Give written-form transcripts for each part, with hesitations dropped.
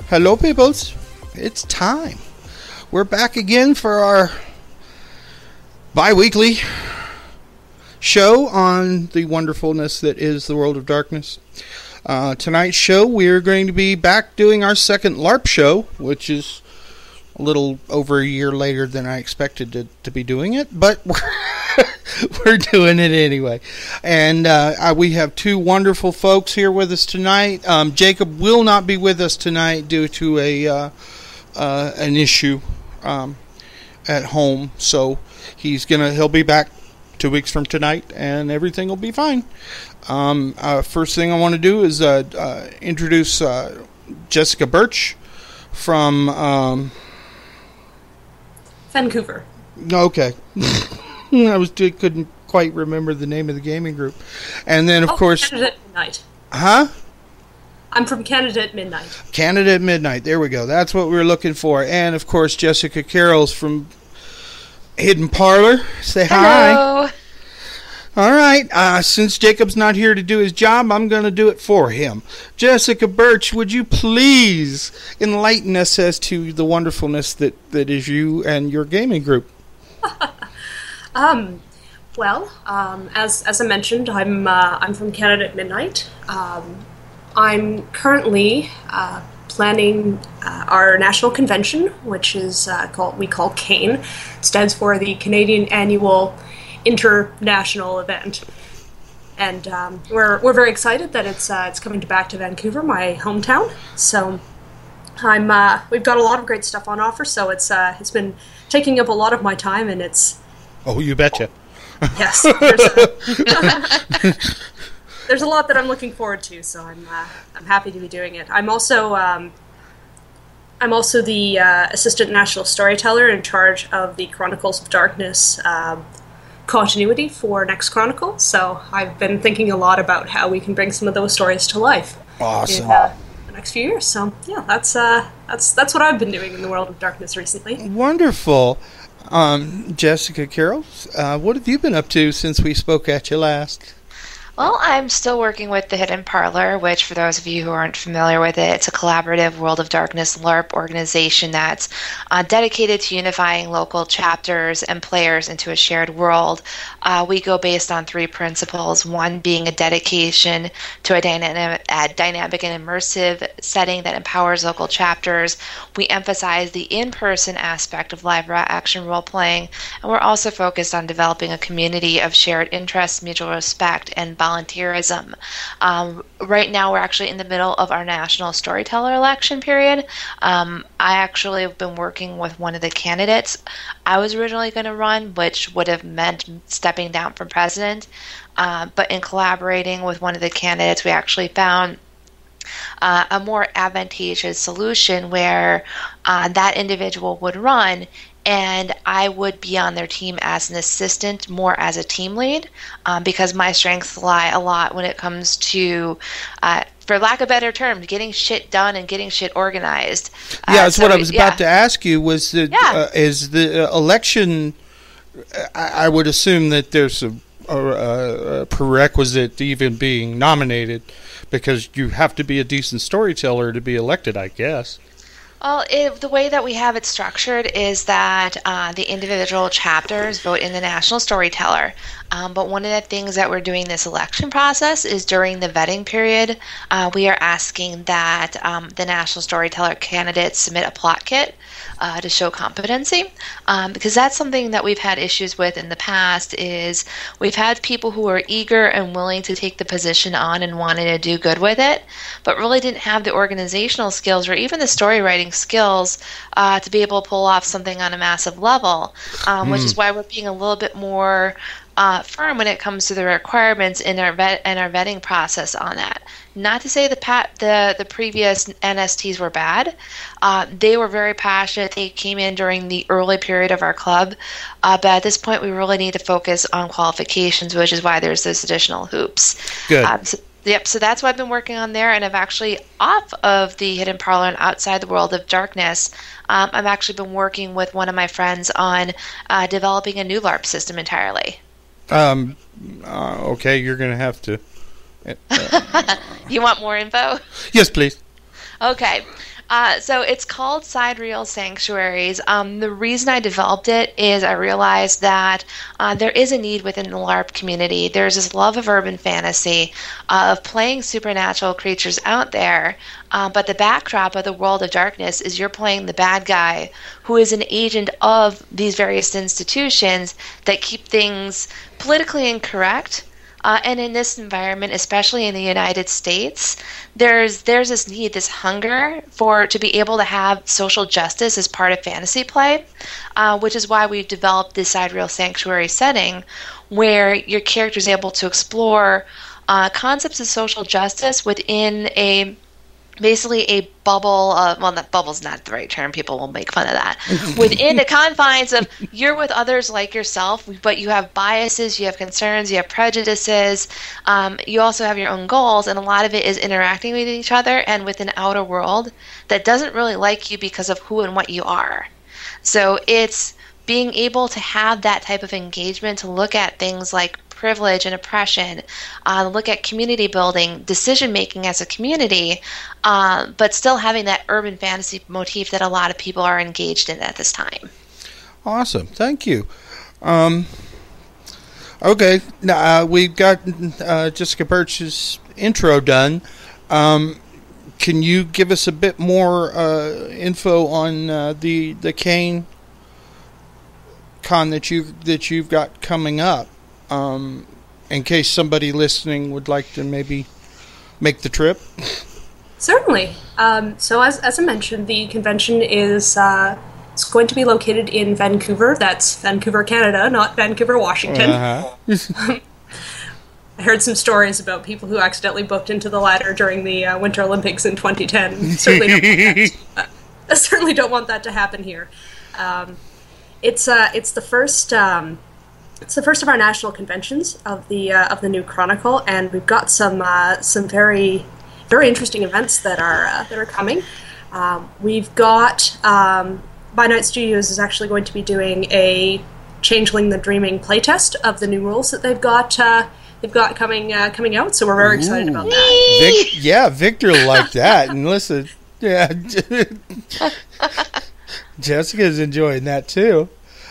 Hello, peoples. It's time. We're back again for our bi-weekly show on the wonderfulness that is the World of Darkness. Tonight's show, we're going to be back doing our second LARP show, which is a little over a year later than I expected to be doing it, but we're doing it anyway. And we have two wonderful folks here with us tonight. Jacob will not be with us tonight due to an issue at home, so he'll be back 2 weeks from tonight, and everything will be fine. First thing I want to do is introduce Jessica Birch from Vancouver. Okay. Couldn't quite remember the name of the gaming group. And then, of course... Canada at Midnight. Huh? I'm from Canada at Midnight. Canada at Midnight. There we go. That's what we were looking for. And, of course, Jessica Carroll's from Hidden Parlor. Say hi. Hello. All right. Since Jacob's not here to do his job, I'm going to do it for him. Jessica Birch, would you please enlighten us as to the wonderfulness that is you and your gaming group? As I mentioned, I'm from Canada at Midnight. I'm currently planning our national convention, which is we call CANE. It stands for the Canadian Annual International Event, and we're very excited that it's coming back to Vancouver, my hometown. So we've got a lot of great stuff on offer. So it's been taking up a lot of my time, and it's... Oh, you betcha. Yes, there's a lot that I'm looking forward to, so I'm happy to be doing it. I'm also the assistant national storyteller in charge of the Chronicles of Darkness continuity for Next Chronicle. So I've been thinking a lot about how we can bring some of those stories to life. Awesome. In the next few years. So yeah, that's what I've been doing in the World of Darkness recently. Wonderful. Jessica Carroll, what have you been up to since we spoke at you last? Well, I'm still working with the Hidden Parlor, which, for those of you who aren't familiar with it, it's a collaborative World of Darkness LARP organization that's dedicated to unifying local chapters and players into a shared world. We go based on 3 principles, one being a dedication to a dynamic and immersive setting that empowers local chapters. We emphasize the in-person aspect of live action role-playing, and we're also focused on developing a community of shared interests, mutual respect, and volunteerism. Right now, we're actually in the middle of our national storyteller election period. I actually have been working with one of the candidates I was originally going to run, which would have meant stepping down from president. But in collaborating with one of the candidates, we actually found a more advantageous solution where that individual would run, and I would be on their team as an assistant, more as a team lead, because my strengths lie a lot when it comes to, for lack of a better term, getting shit done and getting shit organized. Yeah, that's what I was about to ask you, was is the election, I would assume that there's a prerequisite to even being nominated, because you have to be a decent storyteller to be elected, I guess. Well, the way that we have it structured is that the individual chapters vote in the national storyteller. But one of the things that we're doing this election process is during the vetting period, we are asking that the national storyteller candidates submit a plot kit to show competency, because that's something that we've had issues with in the past. Is we've had people who are eager and willing to take the position on and wanted to do good with it, but really didn't have the organizational skills or even the story writing skills to be able to pull off something on a massive level, which is why we're being a little bit more firm when it comes to the requirements in our vetting process on that. Not to say the previous NSTs were bad. They were very passionate. They came in during the early period of our club. But at this point, we really need to focus on qualifications, which is why there's those additional hoops. Good. So that's what I've been working on there. And I've actually, off of the Hidden Parlor and outside the World of Darkness, I've actually been working with one of my friends on developing a new LARP system entirely. Okay, you're going to have to... You want more info? Yes, please. Okay. So it's called Sidereal Sanctuaries. The reason I developed it is I realized that there is a need within the LARP community. There's this love of urban fantasy, of playing supernatural creatures out there, but the backdrop of the world of darkness is you're playing the bad guy who is an agent of these various institutions that keep things politically incorrect. And in this environment, especially in the United States, there's this need, this hunger to be able to have social justice as part of fantasy play, which is why we've developed this Sidereal Sanctuary setting where your character is able to explore concepts of social justice within basically a bubble of, well, that bubble's not the right term, people will make fun of that, within the confines of you're with others like yourself, but you have biases, you have concerns, you have prejudices, you also have your own goals, and a lot of it is interacting with each other and with an outer world that doesn't really like you because of who and what you are. So it's being able to have that type of engagement to look at things like privilege and oppression, look at community building, decision making as a community, but still having that urban fantasy motif that a lot of people are engaged in at this time. Awesome, thank you. Okay, now we've got Jessica Birch's intro done. Can you give us a bit more info on the Cane Con that you've got coming up? In case somebody listening would like to maybe make the trip? Certainly. So as I mentioned, the convention is it's going to be located in Vancouver. That's Vancouver, Canada, not Vancouver, Washington. Uh-huh. I heard some stories about people who accidentally booked into the ladder during the Winter Olympics in 2010. I certainly don't want that to happen here. It's the first. It's the first of our national conventions of the new Chronicle, and we've got some very very interesting events that are coming. We've got By Night Studios is actually going to be doing a Changeling the Dreaming playtest of the new rules that they've got coming out. So we're very excited about that. Victor liked that, and listen, yeah, Jessica's enjoying that too.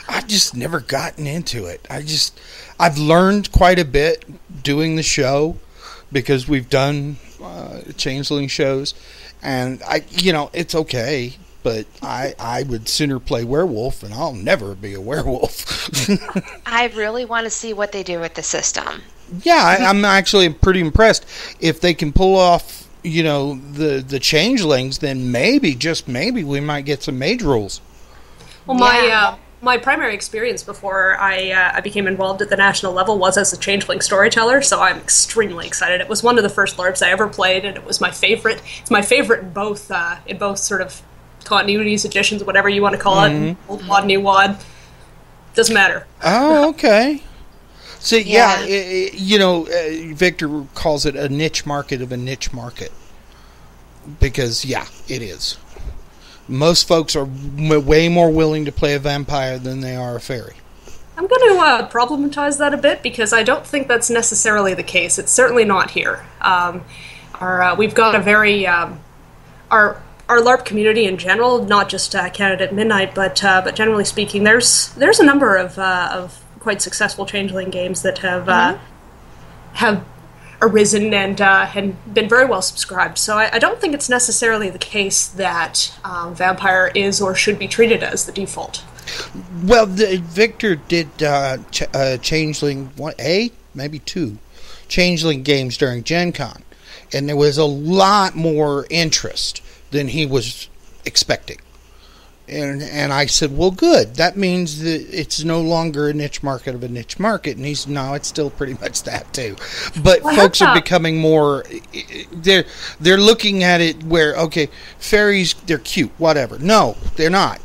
I've just never gotten into it. I've learned quite a bit doing the show because we've done Changeling shows, and it's okay, but I would sooner play werewolf, and I'll never be a werewolf. I really want to see what they do with the system. Yeah, I'm actually pretty impressed. If they can pull off, the changelings, then maybe, just maybe, we might get some mage rules. Well, my primary experience before I became involved at the national level was as a changeling storyteller, so I'm extremely excited. It was one of the first LARPs I ever played, and it was my favorite. It's my favorite in both sort of continuities, editions, whatever you want to call it. Old WAD, new WAD. Doesn't matter. Oh, okay. So, Victor calls it a niche market of a niche market. Because, it is. Most folks are way more willing to play a vampire than they are a fairy. I'm going to problematize that a bit because I don't think that's necessarily the case. It's certainly not here. We've got a very our LARP community in general, not just Canada at Midnight, but generally speaking, there's a number of quite successful changeling games that have arisen and been very well subscribed. So I don't think it's necessarily the case that vampire is or should be treated as the default. Well, Victor did Changeling 1, maybe 2 Changeling games during Gen Con, and there was a lot more interest than he was expecting. And I said, well, good. That means that it's no longer a niche market of a niche market. And he's, no, it's still pretty much that too. But folks are becoming more, they're looking at it where, okay, fairies, they're cute, whatever. No, they're not.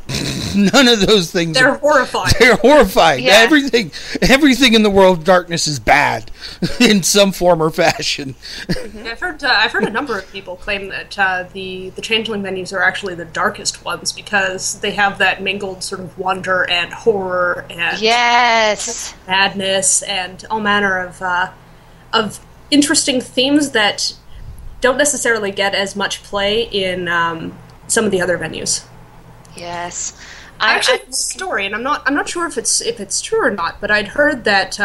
None of those things. They're horrifying. They're horrifying. Yeah. Everything in the world of darkness is bad in some form or fashion. I've heard a number of people claim that the changeling venues are actually the darkest ones because they have that mingled sort of wonder and horror and madness and all manner of interesting themes that don't necessarily get as much play in some of the other venues. Yes. I actually have a story, and I'm not sure if it's true or not, but I'd heard that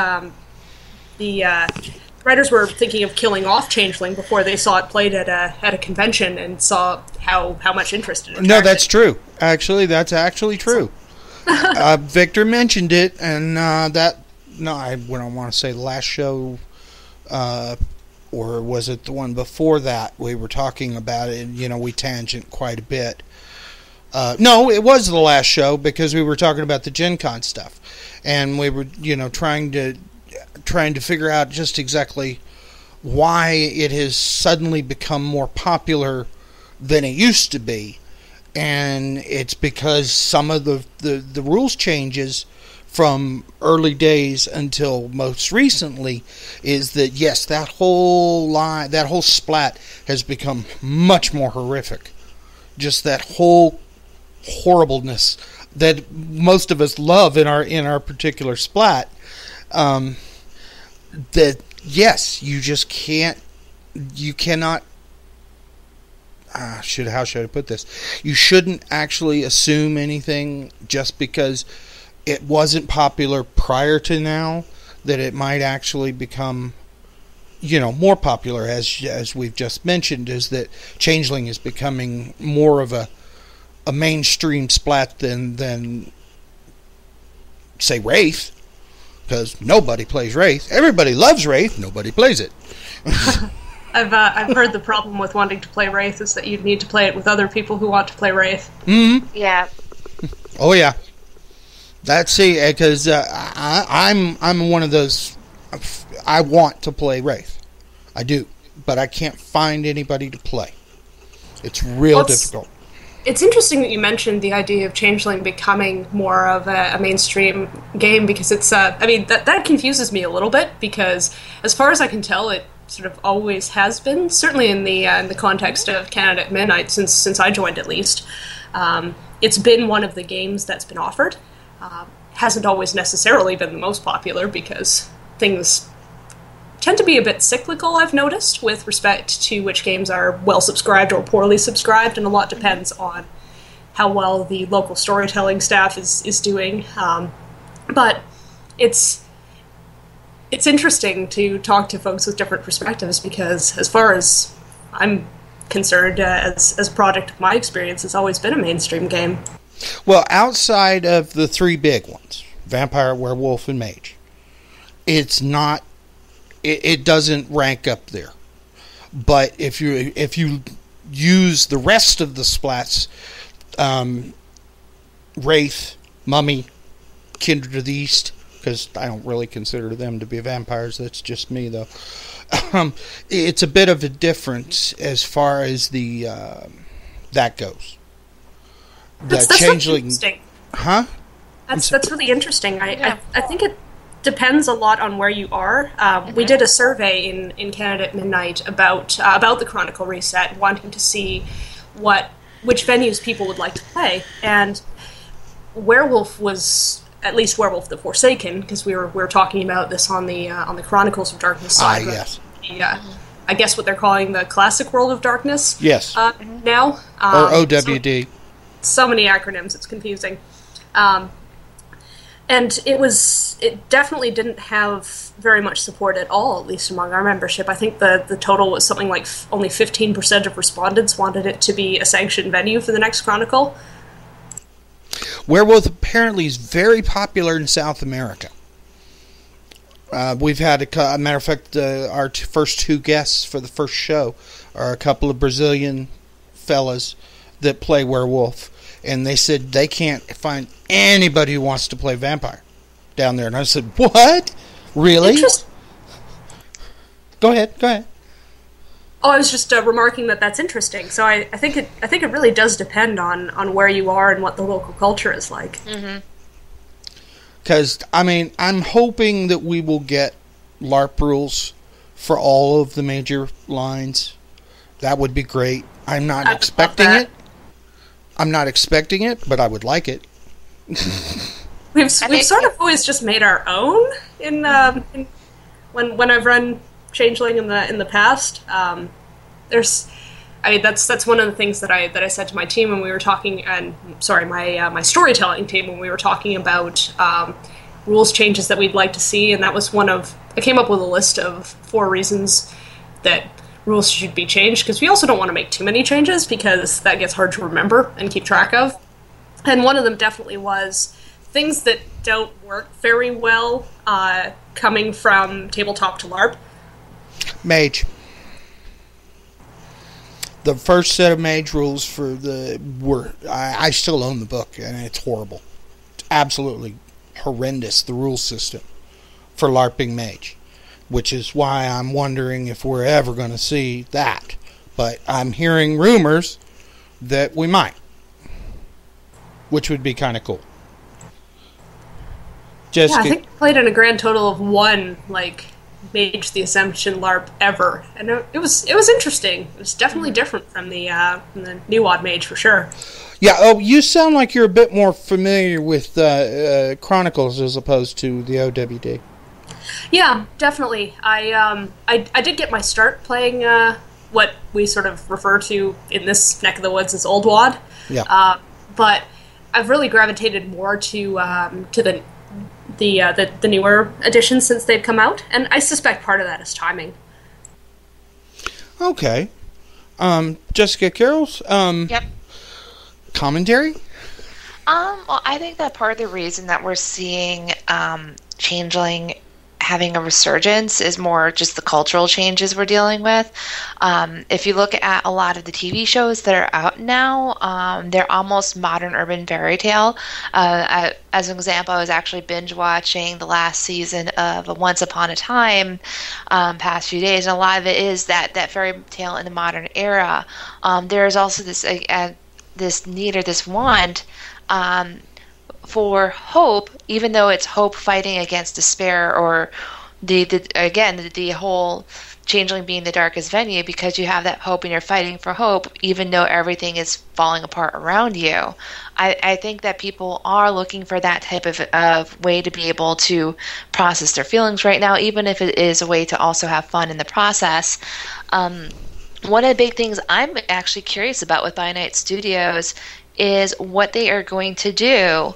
the writers were thinking of killing off Changeling before they saw it played at a convention and saw how much interest it attracted. No, that's true. Actually, that's actually true. Victor mentioned it, and I don't want to say the last show, or was it the one before that? We were talking about it, and we tangent quite a bit. No, it was the last show because we were talking about the Gen Con stuff, and we were trying to figure out just exactly why it has suddenly become more popular than it used to be. And it's because some of the rules changes from early days until most recently is that, yes, that whole splat has become much more horrific. Just that whole horribleness that most of us love in our particular splat. That, yes, you just cannot. How should I put this? You shouldn't actually assume anything just because it wasn't popular prior to now that it might actually become, more popular. As we've just mentioned, is that Changeling is becoming more of a mainstream splat than say Wraith, because nobody plays Wraith. Everybody loves Wraith. Nobody plays it. I've heard the problem with wanting to play Wraith is that you need to play it with other people who want to play Wraith. Mm-hmm. Yeah. Oh yeah. That's because I'm one of those. I want to play Wraith. I do, but I can't find anybody to play. It's real difficult. It's interesting that you mentioned the idea of Changeling becoming more of a mainstream game, because it's that confuses me a little bit, because as far as I can tell, it sort of always has been, certainly in the context of Canada at Midnight, since I joined at least. It's been one of the games that's been offered. Hasn't always necessarily been the most popular, because things tend to be a bit cyclical, I've noticed, with respect to which games are well subscribed or poorly subscribed, and a lot depends on how well the local storytelling staff is doing. But it's interesting to talk to folks with different perspectives, because as far as I'm concerned, as a product of my experience, it's always been a mainstream game. Well, outside of the three big ones, Vampire, Werewolf, and Mage, it's not. It doesn't rank up there. But if you use the rest of the splats, Wraith, Mummy, Kindred of the East, because I don't really consider them to be vampires. That's just me, though. It's a bit of a difference as far as the that goes. That's Changeling, really interesting. Huh? That's really interesting. I think it depends a lot on where you are. We did a survey in Canada at Midnight about the Chronicle reset, wanting to see which venues people would like to play, and Werewolf was, at least Werewolf the Forsaken, because we were talking about this on the Chronicles of Darkness side. Yes. I guess what they're calling the Classic World of Darkness. Yes. Now. Or OWD. So many acronyms, it's confusing. And it definitely didn't have very much support at all, at least among our membership. I think the total was something like only 15% of respondents wanted it to be a sanctioned venue for the next Chronicle. Werewolf apparently is very popular in South America. We've had, a matter of fact, our first two guests for the first show are a couple of Brazilian fellas that play Werewolf. And they said they can't find anybody who wants to play Vampire down there. And I said, what? Really? Go ahead. Oh, I was just remarking that that's interesting. So I think it really does depend on where you are and what the local culture is like. Because, I'm hoping that we will get LARP rules for all of the major lines. That would be great. I'm not expecting it. I'm not expecting it, but I would like it. We've sort of always just made our own when I've run Changeling in the past. I that's one of the things that I said to my team when we were talking, and my storytelling team when we were talking about rules changes that we'd like to see, and that was I came up with a list of 4 reasons that rules should be changed, because we also don't want to make too many changes because that gets hard to remember and keep track of. And one of them definitely was things that don't work very well coming from tabletop to LARP. Mage. The first set of mage rules I still own the book, and it's horrible. It's absolutely horrendous, the rule system for LARPing mage, which is why I'm wondering if we're ever going to see that. But I'm hearing rumors that we might, which would be kind of cool. I think I played in a grand total of 1 Mage the Ascension LARP ever, and it was interesting. It was definitely different from the New Odd Mage for sure. Yeah. Oh, you sound like you're a bit more familiar with Chronicles as opposed to the OWD. Yeah, definitely. I did get my start playing what we sort of refer to in this neck of the woods as Old Wad. Yeah. But I've really gravitated more to the newer editions since they've come out, and I suspect part of that is timing. Okay. Jessica Carroll's Yep. commentary? Well, I think that part of the reason that we're seeing Changeling having a resurgence is more just the cultural changes we're dealing with. If you look at a lot of the TV shows that are out now, they're almost modern urban fairy tale. As an example, I was actually binge watching the last season of Once Upon a Time past few days, and a lot of it is that fairy tale in the modern era. There's also this need or this want for hope, even though it's hope fighting against despair, or the whole Changeling being the darkest venue, because you have that hope and you're fighting for hope even though everything is falling apart around you. I think that people are looking for that type of way to be able to process their feelings right now, even if it is a way to also have fun in the process. One of the big things I'm actually curious about with By Night Studios is what they are going to do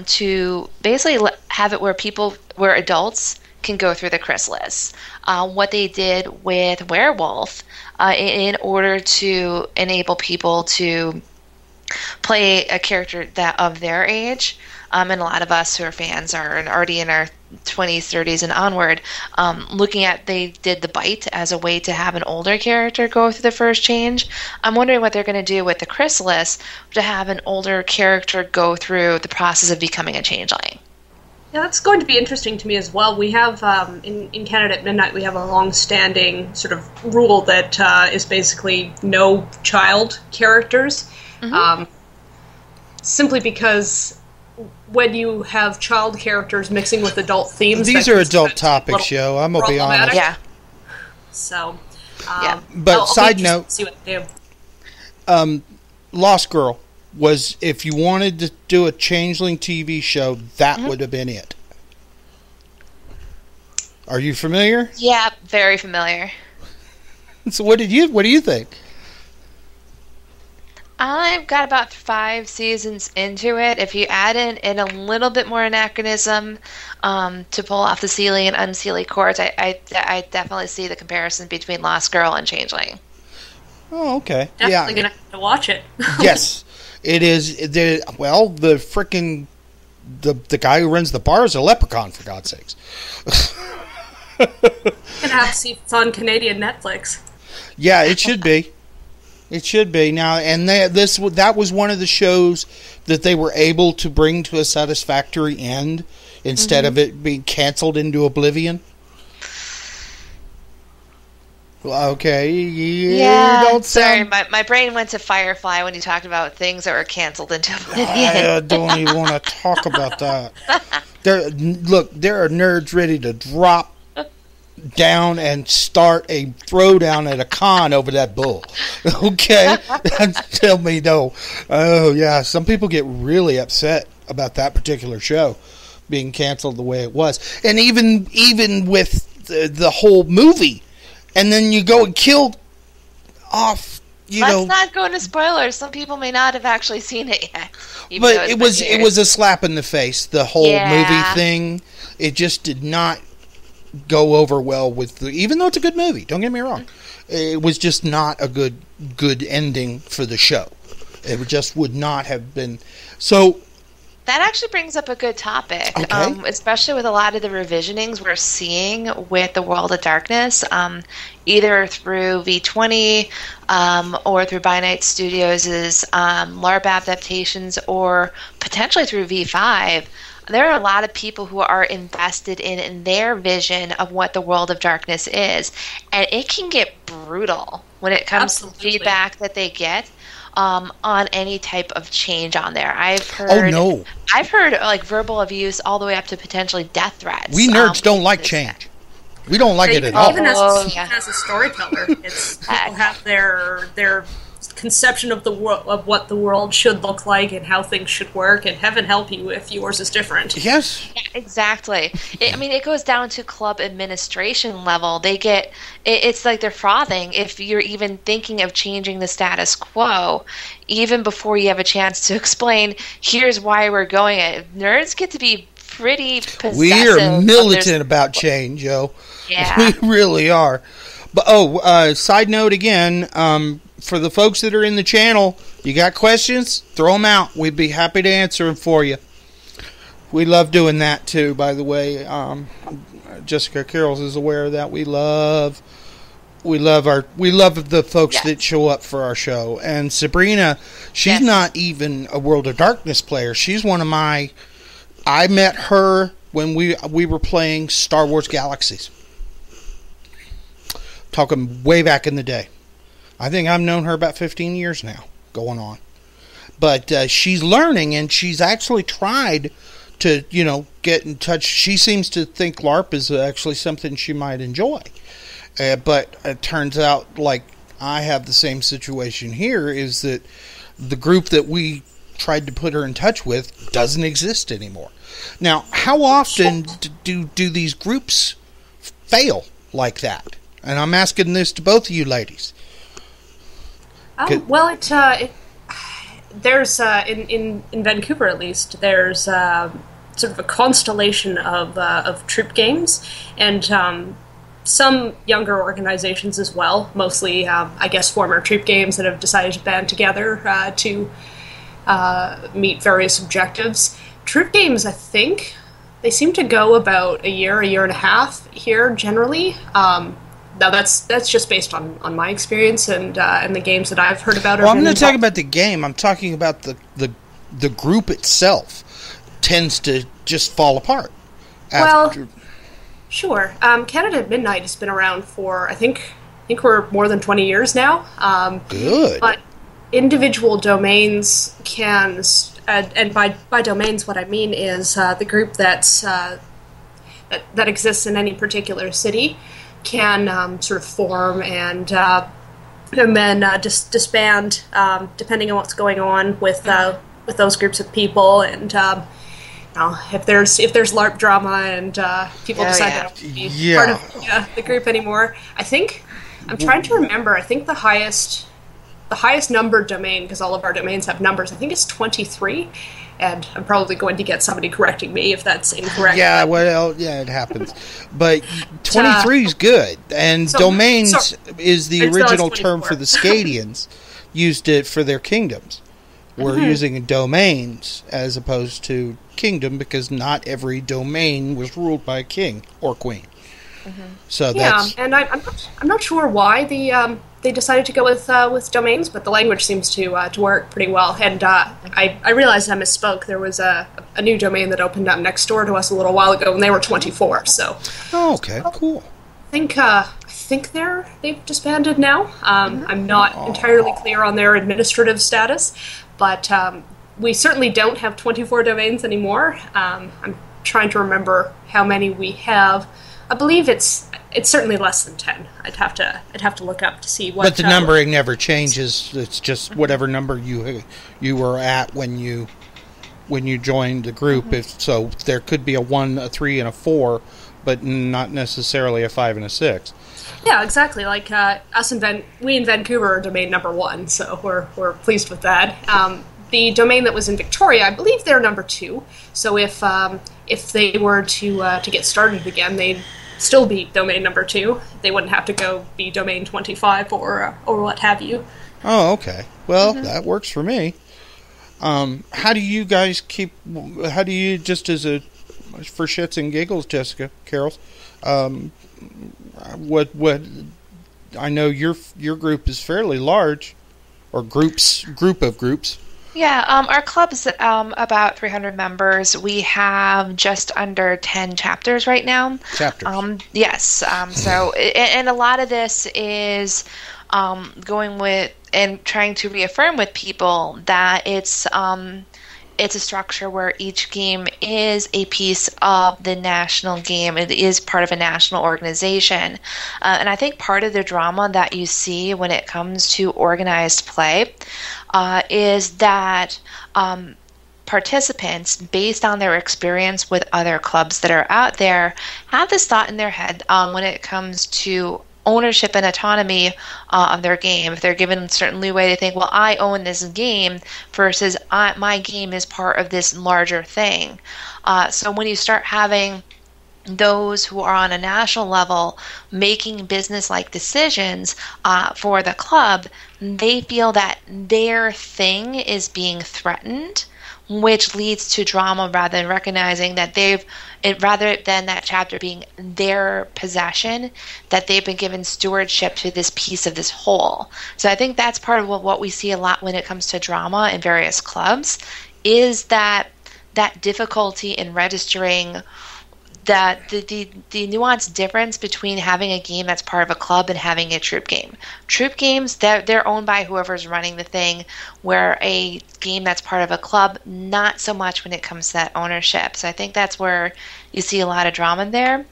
to basically have it where adults can go through the chrysalis. What they did with Werewolf in order to enable people to play a character that of their age. And a lot of us who are fans are already in our 20s, 30s, and onward, they did the Bite as a way to have an older character go through the first change. I'm wondering what they're going to do with the Chrysalis to have an older character go through the process of becoming a changeling. Yeah, that's going to be interesting to me as well. We have, in Canada at Midnight, we have a long-standing sort of rule that is basically no child characters. Mm-hmm. Simply because when you have child characters mixing with adult themes... These are adult topics, yo. I'm going to be honest. Yeah. So, But side note, see what they do. Lost Girl was, if you wanted to do a Changeling TV show, that would have been it. Are you familiar? Yeah, very familiar. So what do you think? I've got about 5 seasons into it. If you add in a little bit more anachronism to pull off the Seelie and Unseelie courts, I definitely see the comparison between Lost Girl and Changeling. Oh, okay. Definitely going to have to watch it. Yes. It is. The guy who runs the bar is a leprechaun, for God's sakes. Going to have to see if it's on Canadian Netflix. Yeah, it should be. It should be now, and that was one of the shows that they were able to bring to a satisfactory end instead of it being canceled into oblivion. Okay, yeah. Sorry, my brain went to Firefly when you talked about things that were canceled into oblivion. I don't even want to talk about that. There are nerds ready to drop down and start a throwdown at a con over that bull. Okay? Tell me no. Oh, yeah. Some people get really upset about that particular show being canceled the way it was. And even with the whole movie, and then you go and kill off Let's not go into spoilers. Some people may not have actually seen it yet. But it was a slap in the face. The whole movie thing, it just did not go over well with even though it's a good movie. Don't get me wrong, it was just not a good ending for the show. It just would not have been. So that actually brings up a good topic, especially with a lot of the revisionings we're seeing with the World of Darkness, either through V20 or through By Night Studios' LARP adaptations, or potentially through V5. There are a lot of people who are invested in their vision of what the World of Darkness is, and it can get brutal when it comes to feedback that they get on any type of change on there. I've heard like verbal abuse all the way up to potentially death threats. We nerds don't like change. We don't like it at all. Even as a storyteller, people have their conception of what the world should look like and how things should work, and heaven help you if yours is different. Yes. Yeah, exactly. It goes down to club administration level. It's like they're frothing if you're even thinking of changing the status quo, even before you have a chance to explain, here's why we're going it. Nerds get to be pretty possessive. We are militant about change, yo. Yeah. We really are. But, side note again, for the folks that are in the channel, you got questions? Throw them out. We'd be happy to answer them for you. We love doing that too, by the way. Jessica Carrolls is aware of that. We love the folks that show up for our show. And Sabrina, she's not even a World of Darkness player. She's one of I met her when we were playing Star Wars Galaxies. Talking way back in the day. I think I've known her about 15 years now, going on. But she's learning, and she's actually tried to, get in touch. She seems to think LARP is actually something she might enjoy. But it turns out, like, I have the same situation here, is that the group that we tried to put her in touch with doesn't exist anymore. Now, how often do these groups fail like that? And I'm asking this to both of you ladies. Well, there's in Vancouver at least, there's sort of a constellation of troop games, and some younger organizations as well. Mostly, I guess, former troop games that have decided to band together to meet various objectives. Troop games, I think, they seem to go about a year and a half here generally. Now that's just based on my experience and the games that I've heard about. Well, I'm not talking about the game. I'm talking about the group itself tends to just fall apart. Well, sure. Canada at Midnight has been around for I think we're more than 20 years now. Good. But individual domains can, and by domains what I mean is the group that exists in any particular city can sort of form and then disband depending on what's going on with those groups of people, and if there's LARP drama and people decide they don't want to be part of the group anymore. I'm trying to remember. I think the highest numbered domain, because all of our domains have numbers, I think it's 23. And I'm probably going to get somebody correcting me if that's incorrect. Yeah, well, it happens. But 23 is good. And domains is the original term for the Scadians. Used it for their kingdoms. We're using domains as opposed to kingdom, because not every domain was ruled by a king or queen. So and I'm not sure why they decided to go with domains, but the language seems to work pretty well. And I realized I misspoke. There was a new domain that opened up next door to us a little while ago, and they were 24. So okay, cool. I think they've disbanded now. I'm not entirely clear on their administrative status, but we certainly don't have 24 domains anymore. I'm trying to remember how many we have. I believe it's certainly less than 10. I'd have to look up to see what. But the numbering never changes. It's just whatever number you were at when you joined the group. If so, there could be a 1, a 3, and a 4, but not necessarily a 5 and a 6. Yeah, exactly. Like we in Vancouver are domain number 1, so we're pleased with that. The domain that was in Victoria, I believe they're number 2. So if they were to get started again, they'd still be domain number 2. They wouldn't have to go be domain 25 or what have you. Oh, okay. Well, that works for me. How do you guys how do you, just for shits and giggles, Jessica, Carol, what I know your group is fairly large, or group of groups. Yeah, our club's about 300 members. We have just under 10 chapters right now. Chapters. Yes. So, and a lot of this is going with and trying to reaffirm with people that it's a structure where each game is a piece of the national game. It is part of a national organization. And I think part of the drama that you see when it comes to organized play is that participants, based on their experience with other clubs that are out there, have this thought in their head when it comes to ownership and autonomy of their game. If they're given a certain leeway, they think, well, I own this game versus my game is part of this larger thing. So when you start having those who are on a national level making business-like decisions for the club, they feel that their thing is being threatened, which leads to drama rather than recognizing that rather than that chapter being their possession, that they've been given stewardship to this piece of this whole. So I think that's part of what we see a lot when it comes to drama in various clubs, is that difficulty in registering that the nuanced difference between having a game that's part of a club and having a troop game. Troop games, they're owned by whoever's running the thing, where a game that's part of a club, not so much when it comes to that ownership. So I think that's where you see a lot of drama there.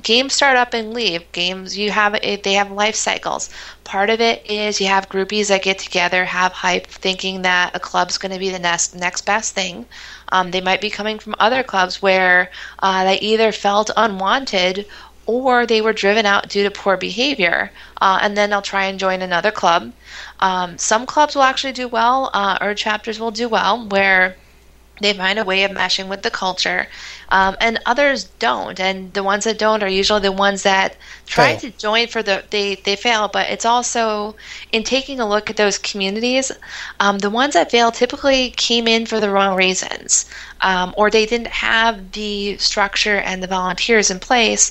Games start up and leave. Games, they have life cycles. Part of it is you have groupies that get together, have hype, thinking that a club's going to be the next best thing. They might be coming from other clubs where they either felt unwanted or they were driven out due to poor behavior, and then they'll try and join another club. Some clubs will actually do well, or chapters will do well, where they find a way of meshing with the culture, and others don't. And the ones that don't are usually the ones that try to join they fail. But it's also, in taking a look at those communities, the ones that fail typically came in for the wrong reasons, or they didn't have the structure and the volunteers in place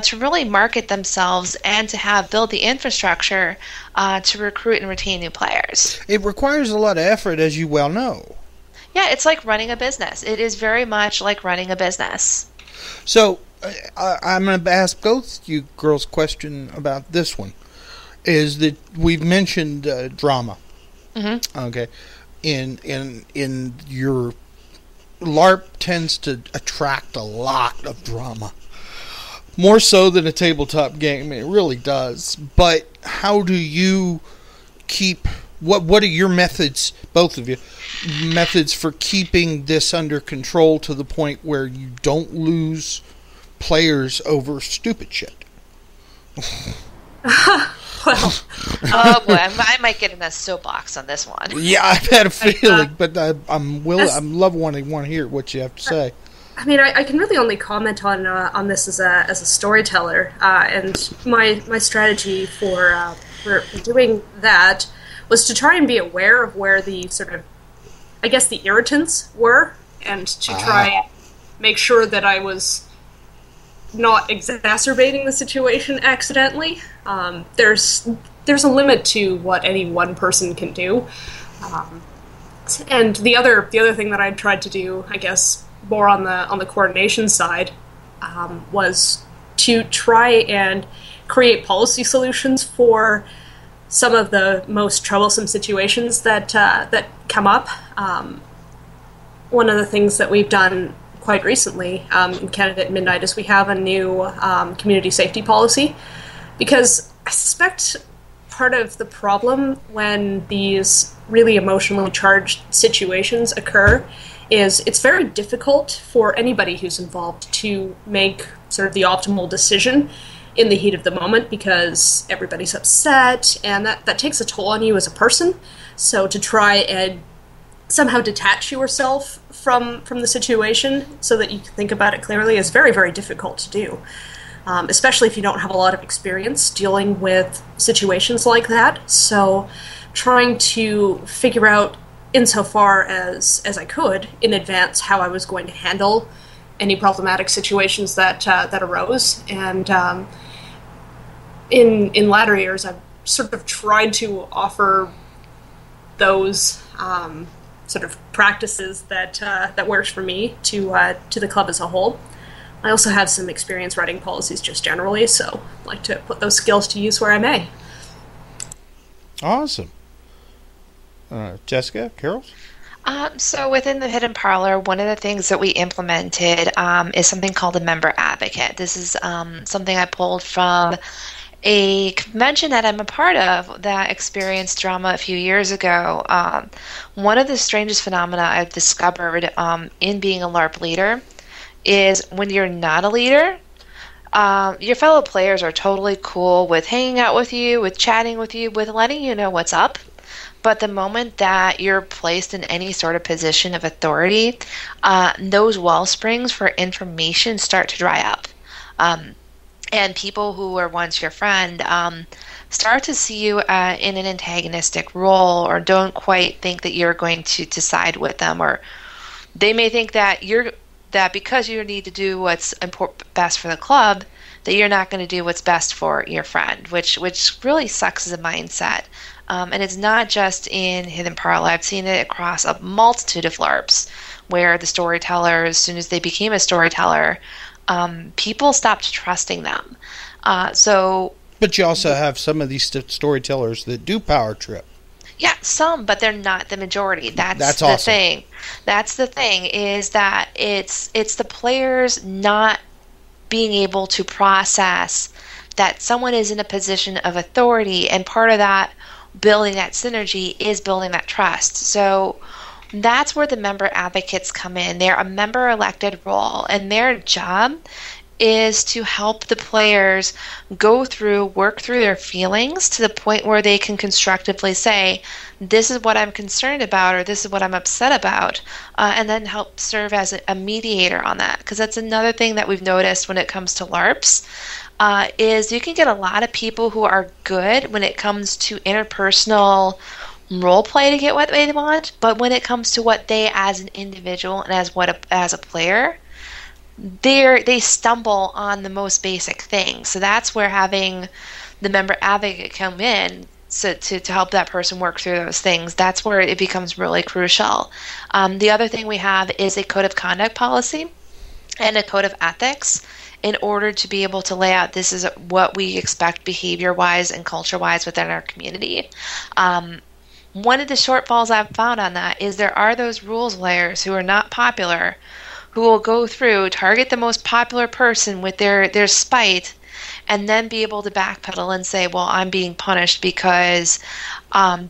to really market themselves and to build the infrastructure to recruit and retain new players. It requires a lot of effort, as you well know. Yeah, it's like running a business. It is very much like running a business. So, I'm going to ask both you girls a question about this one. Is that we've mentioned drama. Mm-hmm. Okay. In your LARP tends to attract a lot of drama. More so than a tabletop game. It really does. But how do you keep... What are your methods, both of you, methods for keeping this under control to the point where you don't lose players over stupid shit? Well, oh boy, I might get in a soapbox on this one. Yeah, I've had a feeling, but I'm wanting to hear what you have to say. I mean, I can really only comment on this as a storyteller, and my strategy for doing that was to try and be aware of where the sort of, I guess, the irritants were, and to try and make sure that I was not exacerbating the situation accidentally. There's a limit to what any one person can do, and the other thing that I tried to do, I guess, more on the coordination side, was to try and create policy solutions for some of the most troublesome situations that come up. One of the things that we've done quite recently in Canada at Midnight is we have a new community safety policy, because I suspect part of the problem when these really emotionally charged situations occur is it's very difficult for anybody who's involved to make sort of the optimal decision in the heat of the moment, because everybody's upset, and that takes a toll on you as a person. So to try and somehow detach yourself from the situation so that you can think about it clearly is very, very difficult to do, especially if you don't have a lot of experience dealing with situations like that. So trying to figure out, insofar as I could in advance, how I was going to handle any problematic situations that arose. And in latter years, I've sort of tried to offer those sort of practices that works for me to the club as a whole. I also have some experience writing policies just generally, so I'd like to put those skills to use where I may. Awesome. Jessica, Carol? So within the Hidden Parlor, one of the things that we implemented is something called a member advocate. This is something I pulled from a convention that I'm a part of that experienced drama a few years ago. One of the strangest phenomena I've discovered in being a LARP leader is when you're not a leader, your fellow players are totally cool with hanging out with you, with chatting with you, with letting you know what's up. But the moment that you're placed in any sort of position of authority, those well springs for information start to dry up. And people who were once your friend start to see you in an antagonistic role, or don't quite think that you're going to side with them, or they may think that because you need to do what's best for the club, that you're not going to do what's best for your friend, which really sucks as a mindset. And it's not just in Hidden Parlor. I've seen it across a multitude of LARPs where the storyteller, as soon as they became a storyteller, people stopped trusting them. But you also have some of these storytellers that do power trip. Yeah, some, but they're not the majority. That's the awesome. thing. That's the thing, is that it's the players not being able to process that someone is in a position of authority, and part of that building that synergy is building that trust. So that's where the member advocates come in. They're a member elected role, and their job is to help the players work through their feelings to the point where they can constructively say, this is what I'm concerned about, or this is what I'm upset about, and then help serve as a mediator on that. Because that's another thing that we've noticed when it comes to LARPs, is you can get a lot of people who are good when it comes to interpersonal role play to get what they want, but when it comes to what they as an individual and as a player, they stumble on the most basic things. So that's where having the member advocate come in to help that person work through those things, that's where it becomes really crucial. The other thing we have is a code of conduct policy and a code of ethics in order to be able to lay out, this is what we expect behavior-wise and culture-wise within our community. One of the shortfalls I've found on that is there are those rules layers who are not popular, who will go through, target the most popular person with their spite, and then be able to backpedal and say, well, I'm being punished because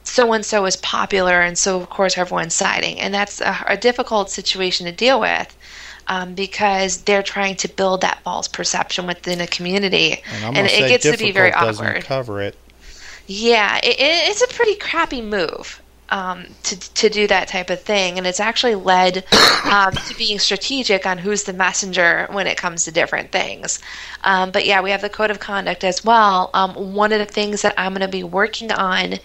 so-and-so is popular, and so, of course, everyone's siding. And that's a difficult situation to deal with because they're trying to build that false perception within a community. And it gets to be very awkward. Cover it. Yeah, it's a pretty crappy move to do that type of thing, and it's actually led to being strategic on who's the messenger when it comes to different things. But yeah, we have the code of conduct as well. One of the things that I'm going to be working on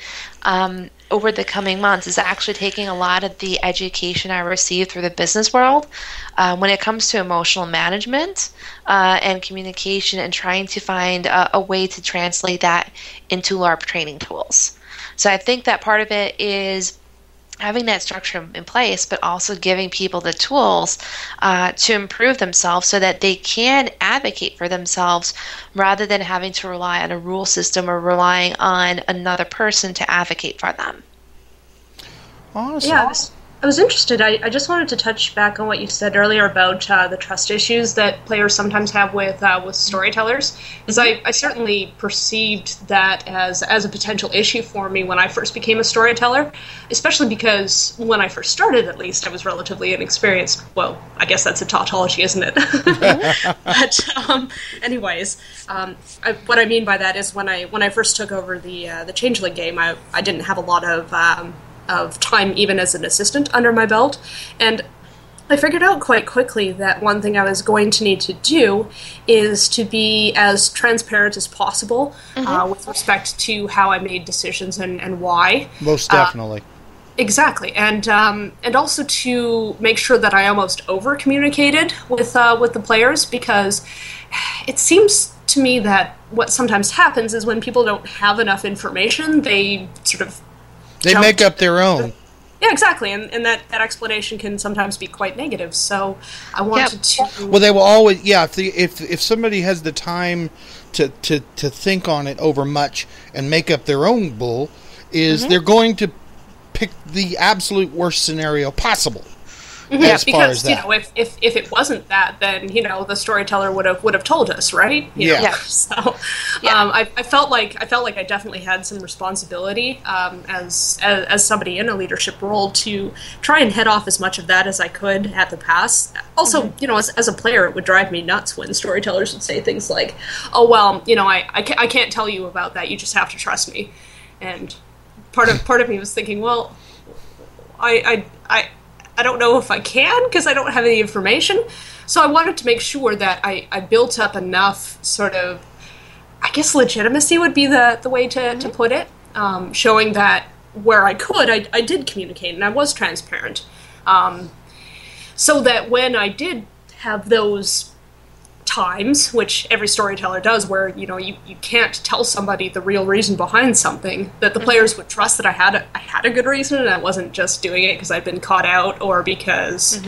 over the coming months is actually taking a lot of the education I received through the business world when it comes to emotional management and communication, and trying to find a way to translate that into LARP training tools. So I think that part of it is having that structure in place, but also giving people the tools to improve themselves so that they can advocate for themselves rather than having to rely on a rule system or relying on another person to advocate for them. Awesome. Yeah, I was interested. I just wanted to touch back on what you said earlier about the trust issues that players sometimes have with storytellers. Because I certainly perceived that as a potential issue for me when I first became a storyteller, especially because when I first started, at least, I was relatively inexperienced. Well, I guess that's a tautology, isn't it? But anyways, what I mean by that is when I first took over the Changeling game, I didn't have a lot of time even as an assistant under my belt, and I figured out quite quickly that one thing I was going to need to do is to be as transparent as possible with respect to how I made decisions and why. Most definitely. Exactly, and also to make sure that I almost over-communicated with the players, because it seems to me that what sometimes happens is when people don't have enough information, they sort of make up their own. Yeah, exactly, and that explanation can sometimes be quite negative. So I wanted to. Well, they will always. Yeah, if somebody has the time to think on it over much and make up their own bull, they're going to pick the absolute worst scenario possible. Yeah, because if it wasn't that, then the storyteller would have told us, right? So I felt like I definitely had some responsibility as somebody in a leadership role to try and head off as much of that as I could at the pass. Also, as a player, it would drive me nuts when storytellers would say things like, "Oh well, I can't tell you about that. You just have to trust me." And part of me was thinking, well, I don't know if I can because I don't have any information. So I wanted to make sure that I built up enough sort of, I guess legitimacy would be the way to put it, showing that where I could, I did communicate and I was transparent. So that when I did have those times, which every storyteller does, where you can't tell somebody the real reason behind something, that the players would trust that I had a good reason and I wasn't just doing it because I'd been caught out or because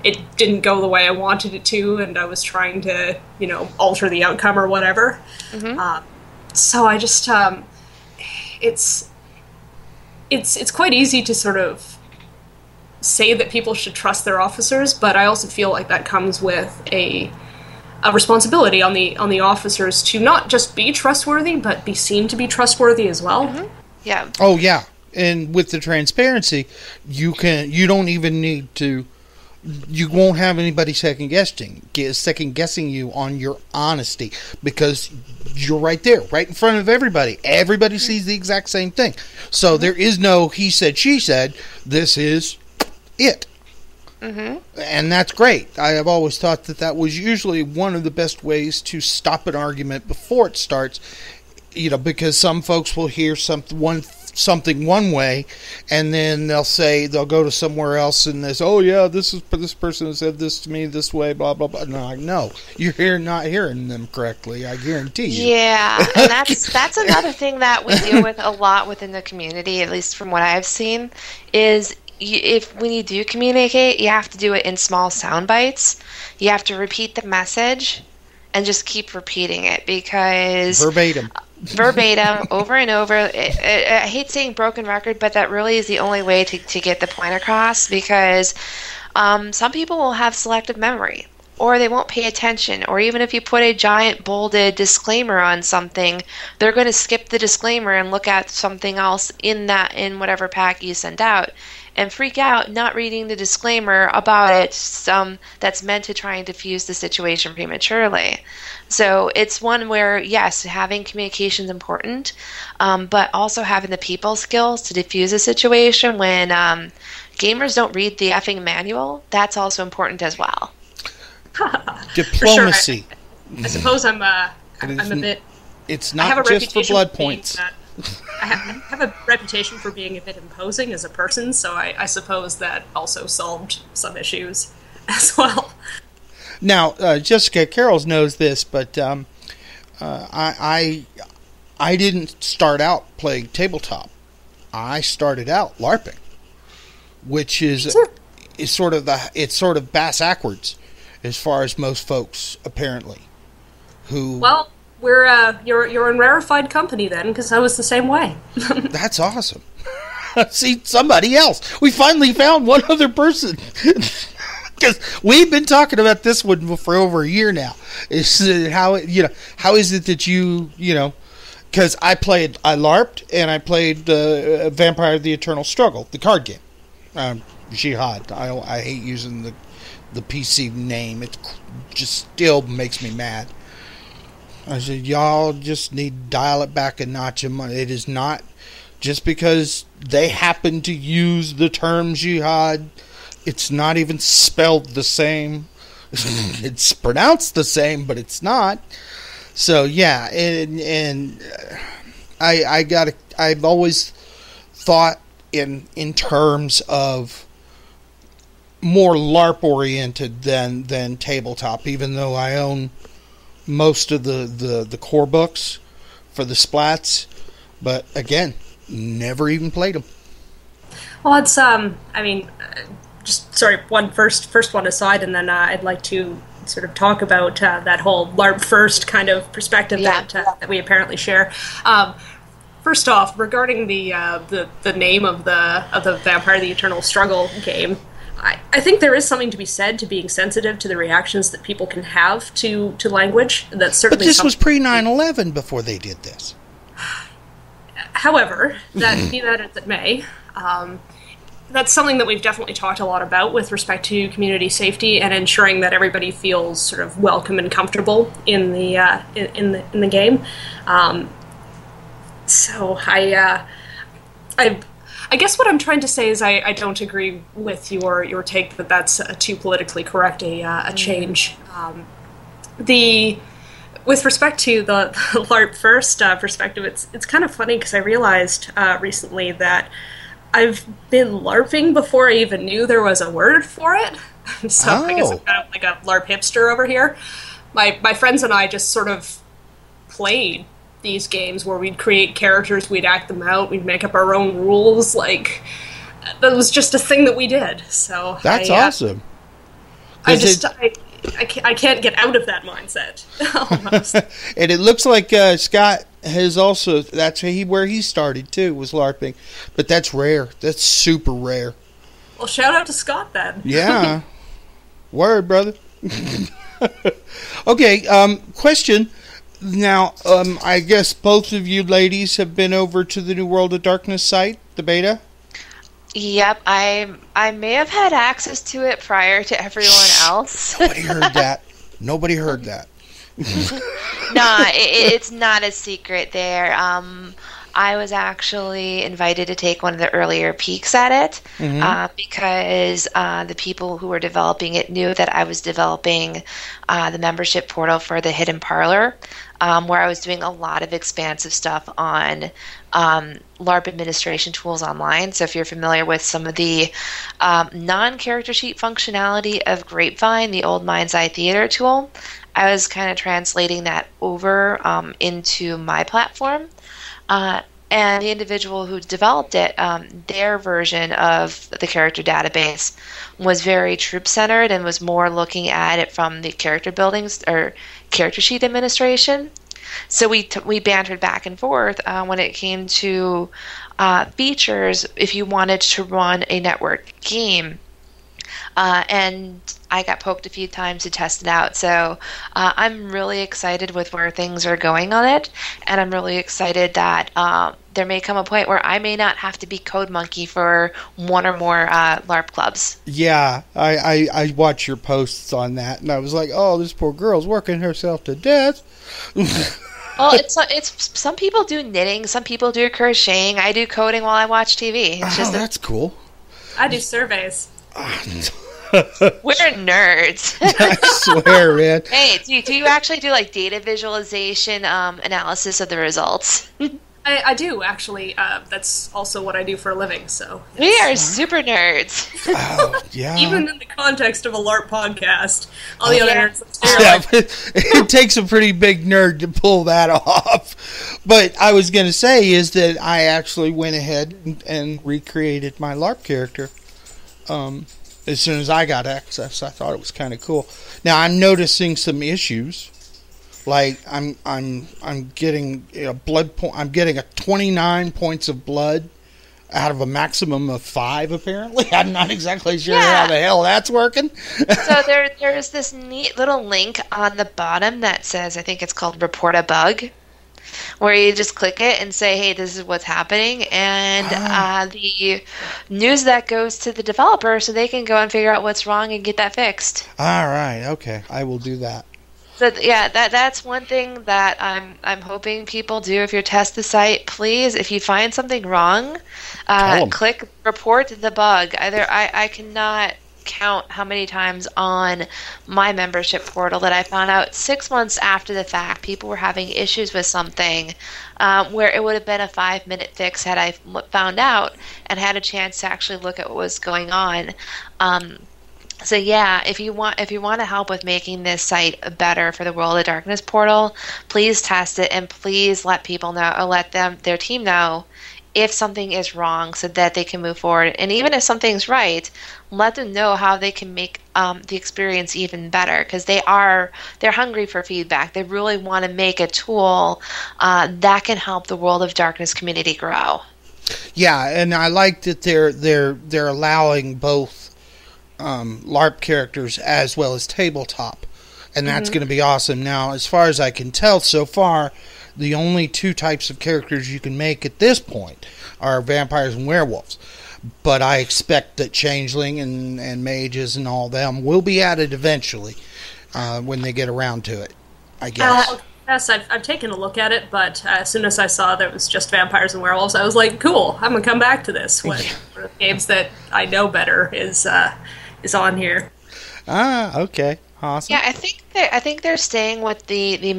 it didn't go the way I wanted it to and I was trying to alter the outcome or whatever. So I just it's quite easy to sort of say that people should trust their officers, but I also feel like that comes with a responsibility on the officers to not just be trustworthy, but be seen to be trustworthy as well. Yeah. Oh yeah, and with the transparency, you don't even need to. You won't have anybody second guessing you on your honesty because you're right there, right in front of everybody. Everybody sees the exact same thing, so there is no he said, she said. This is it. And that's great. I have always thought that was usually one of the best ways to stop an argument before it starts, because some folks will hear something one way and then they'll go to somewhere else and they say, oh yeah, this person said this to me this way, blah blah blah. No, you're not hearing them correctly, I guarantee you. Yeah, and that's another thing that we deal with a lot within the community, at least from what I've seen, is when you do communicate, you have to do it in small sound bites. You have to repeat the message and just keep repeating it because verbatim over and over. I hate saying broken record, but that really is the only way to get the point across, because some people will have selective memory, or they won't pay attention, or even if you put a giant bolded disclaimer on something, they're going to skip the disclaimer and look at something else in whatever pack you send out and freak out not reading the disclaimer about it that's meant to try and diffuse the situation prematurely. So it's one where, yes, having communication is important, but also having the people skills to diffuse a situation when gamers don't read the effing manual, that's also important as well. Diplomacy. I suppose I'm a bit... It's not just for blood points. I have a reputation for being a bit imposing as a person, so I suppose that also solved some issues as well. Now, Jessica Carroll knows this, but I didn't start out playing tabletop. I started out LARPing, which is sort of bass backwards as far as most folks apparently. Well, you're in rarefied company then, because I was the same way. That's awesome. See, somebody else. We finally found one other person. Because we've been talking about this one for over a year now. How is it that you know, because I LARPed, and I played Vampire the Eternal Struggle, the card game. Jihad. I hate using the PC name. It just still makes me mad. I said, y'all just need to dial it back a notch. It is not just because they happen to use the term jihad. It's not even spelled the same. It's pronounced the same, but it's not. So yeah, and I've always thought in terms of more LARP oriented than tabletop, even though I own most of the core books for the splats, but again, never even played them. Well, it's first one aside, and then I'd like to sort of talk about that whole LARP first kind of perspective that we apparently share. First off, regarding the name of the Vampire the Eternal Struggle game, I think there is something to be said to being sensitive to the reactions that people can have to language. That's certainly. But this was pre 9/11 before they did this. However, be that as it may, that's something that we've definitely talked a lot about with respect to community safety and ensuring that everybody feels sort of welcome and comfortable in the game. So I guess what I'm trying to say is I don't agree with your take that that's too politically correct a change. With respect to the LARP first perspective, it's kind of funny because I realized recently that I've been LARPing before I even knew there was a word for it. So I guess I'm kind of like a LARP hipster over here. My friends and I just sort of played these games where we'd create characters, we'd act them out, we'd make up our own rules. Like, that was just a thing that we did. So that's awesome. I can't get out of that mindset. Almost. And it looks like Scott has also, that's where he started too, was LARPing. But that's rare. That's super rare. Well, shout out to Scott then. Yeah. Word, brother. Okay, question. Now, I guess both of you ladies have been over to the New World of Darkness site, the beta? Yep, I may have had access to it prior to everyone else. Nobody heard that. Nobody heard that. No, it's not a secret there. I was actually invited to take one of the earlier peeks at it because the people who were developing it knew that I was developing the membership portal for the Hidden Parlor, where I was doing a lot of expansive stuff on LARP administration tools online. So if you're familiar with some of the non-character sheet functionality of Grapevine, the old Mind's Eye Theater tool, I was kind of translating that over into my platform. And the individual who developed it, their version of the character database was very troop-centered and was more looking at it from the character buildings or character sheet administration. So we bantered back and forth when it came to features if you wanted to run a network game. And I got poked a few times to test it out. So I'm really excited with where things are going on it. And I'm really excited that there may come a point where I may not have to be code monkey for one or more LARP clubs. Yeah, I watch your posts on that, and I was like, oh, this poor girl's working herself to death. Well, it's some people do knitting, some people do crocheting. I do coding while I watch TV. That's cool. I do surveys. We're nerds. I swear, man. Hey, do you actually do like data visualization analysis of the results? I do, actually. That's also what I do for a living, so... We are super nerds. Oh, yeah. Even in the context of a LARP podcast. All the other nerds... It takes a pretty big nerd to pull that off. But I was going to say is that I actually went ahead and recreated my LARP character. As soon as I got access, I thought it was kind of cool. Now, I'm noticing some issues. Like I'm getting a blood point. I'm getting a 29 points of blood out of a maximum of 5, apparently. I'm not exactly sure how the hell that's working. So there's this neat little link on the bottom that says, I think it's called Report a Bug, where you just click it and say, hey, this is what's happening, and the news that goes to the developer so they can go and figure out what's wrong and get that fixed. All right, okay. I will do that. So yeah, that's one thing that I'm hoping people do. If you test the site, please, if you find something wrong, click report the bug. I cannot count how many times on my membership portal that I found out 6 months after the fact people were having issues with something where it would have been a 5-minute fix had I found out and had a chance to actually look at what was going on. So yeah, if you want to help with making this site better for the World of Darkness portal, please test it and please let people know, or let their team know if something is wrong so that they can move forward. And even if something's right, let them know how they can make the experience even better, because they're hungry for feedback. They really want to make a tool that can help the World of Darkness community grow. Yeah, and I like that they're allowing both LARP characters as well as tabletop, and that's going to be awesome. Now, as far as I can tell so far, the only 2 types of characters you can make at this point are vampires and werewolves, but I expect that changeling and mages and all them will be added eventually when they get around to it, I guess. Yes, I've taken a look at it, but as soon as I saw that it was just vampires and werewolves, I was like, cool, I'm going to come back to this when one of the games that I know better is on here. Okay. Awesome. Yeah, I think they're staying with the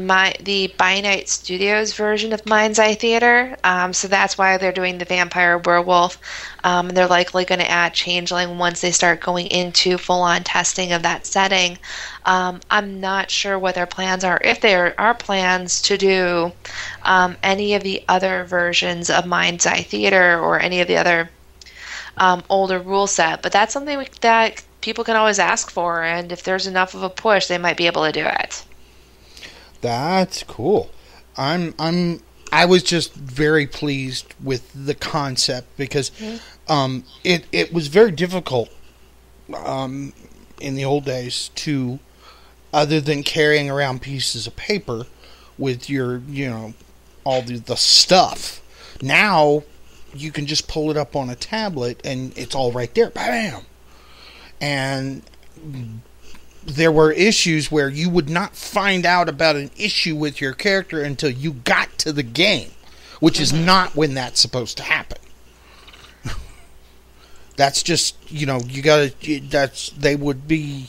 By Night Studios version of Mind's Eye Theater. So that's why they're doing the vampire werewolf. And they're likely going to add changeling once they start going into full-on testing of that setting. I'm not sure what their plans are, if there are plans to do any of the other versions of Mind's Eye Theater or any of the other older rule set. But that's something that people can always ask for, and if there's enough of a push, they might be able to do it. That's cool. I was just very pleased with the concept because it was very difficult in the old days to, other than carrying around pieces of paper with your, all the stuff. Now you can just pull it up on a tablet and it's all right there. Bam! And there were issues where you would not find out about an issue with your character until you got to the game, which is not when that's supposed to happen. That's just, they would be,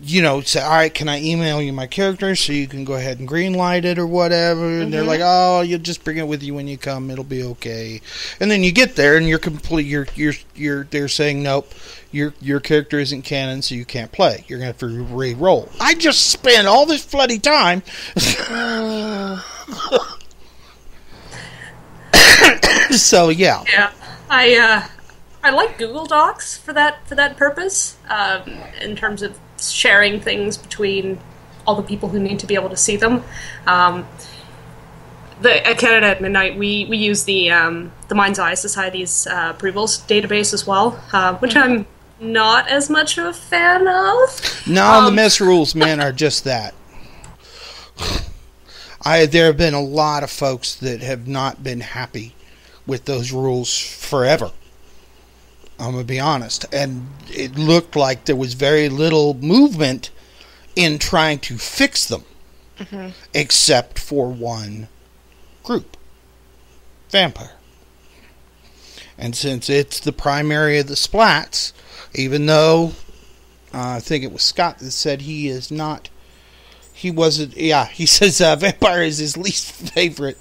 say, all right, can I email you my character so you can go ahead and greenlight it or whatever? And they're like, oh, you'll just bring it with you when you come. It'll be okay. And then you get there and they're saying, nope, your character isn't canon, so you can't play. You're going to have to re-roll. I just spent all this bloody time. So, yeah. Yeah. I like Google Docs for that purpose, in terms of sharing things between all the people who need to be able to see them. At Canada at Midnight, we use the Mind's Eye Society's approvals database as well, which I'm not as much of a fan of. No, the mess rules, man, are just that. There have been a lot of folks that have not been happy with those rules forever. I'm going to be honest. And it looked like there was very little movement in trying to fix them, except for one group, vampire. And since it's the primary of the splats, even though I think it was Scott that said he says vampire is his least favorite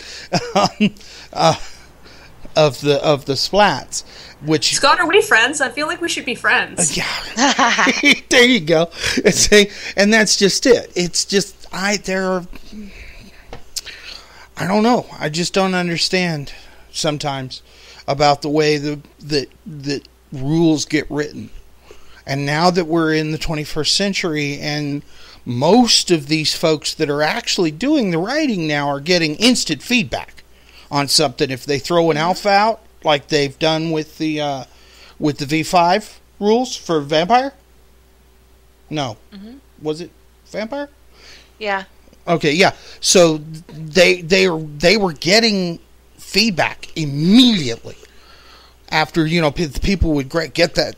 of the splats. Which, Scott, are we friends? I feel like we should be friends. Yeah. There you go. And that's just it. It's just, I don't know. I just don't understand sometimes about the way that rules get written. And now that we're in the 21st century and most of these folks that are actually doing the writing now are getting instant feedback on something. If they throw an alpha out, like they've done with the V5 rules for Vampire? No. Mm-hmm. Was it Vampire? Yeah. Okay, yeah. So they were getting feedback immediately after, people would get that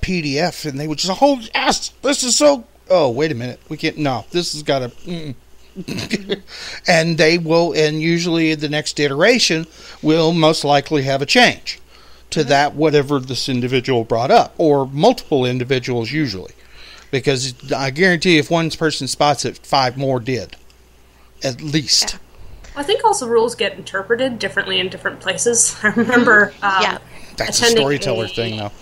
PDF, and they would just, oh, yes, this is so, oh, wait a minute, we can't, no, this has got to, and they will, and usually the next iteration will most likely have a change to that, whatever this individual brought up, or multiple individuals usually. Because I guarantee if one person spots it, 5 more did. At least. Yeah. I think also rules get interpreted differently in different places. I remember that's a storyteller thing, though.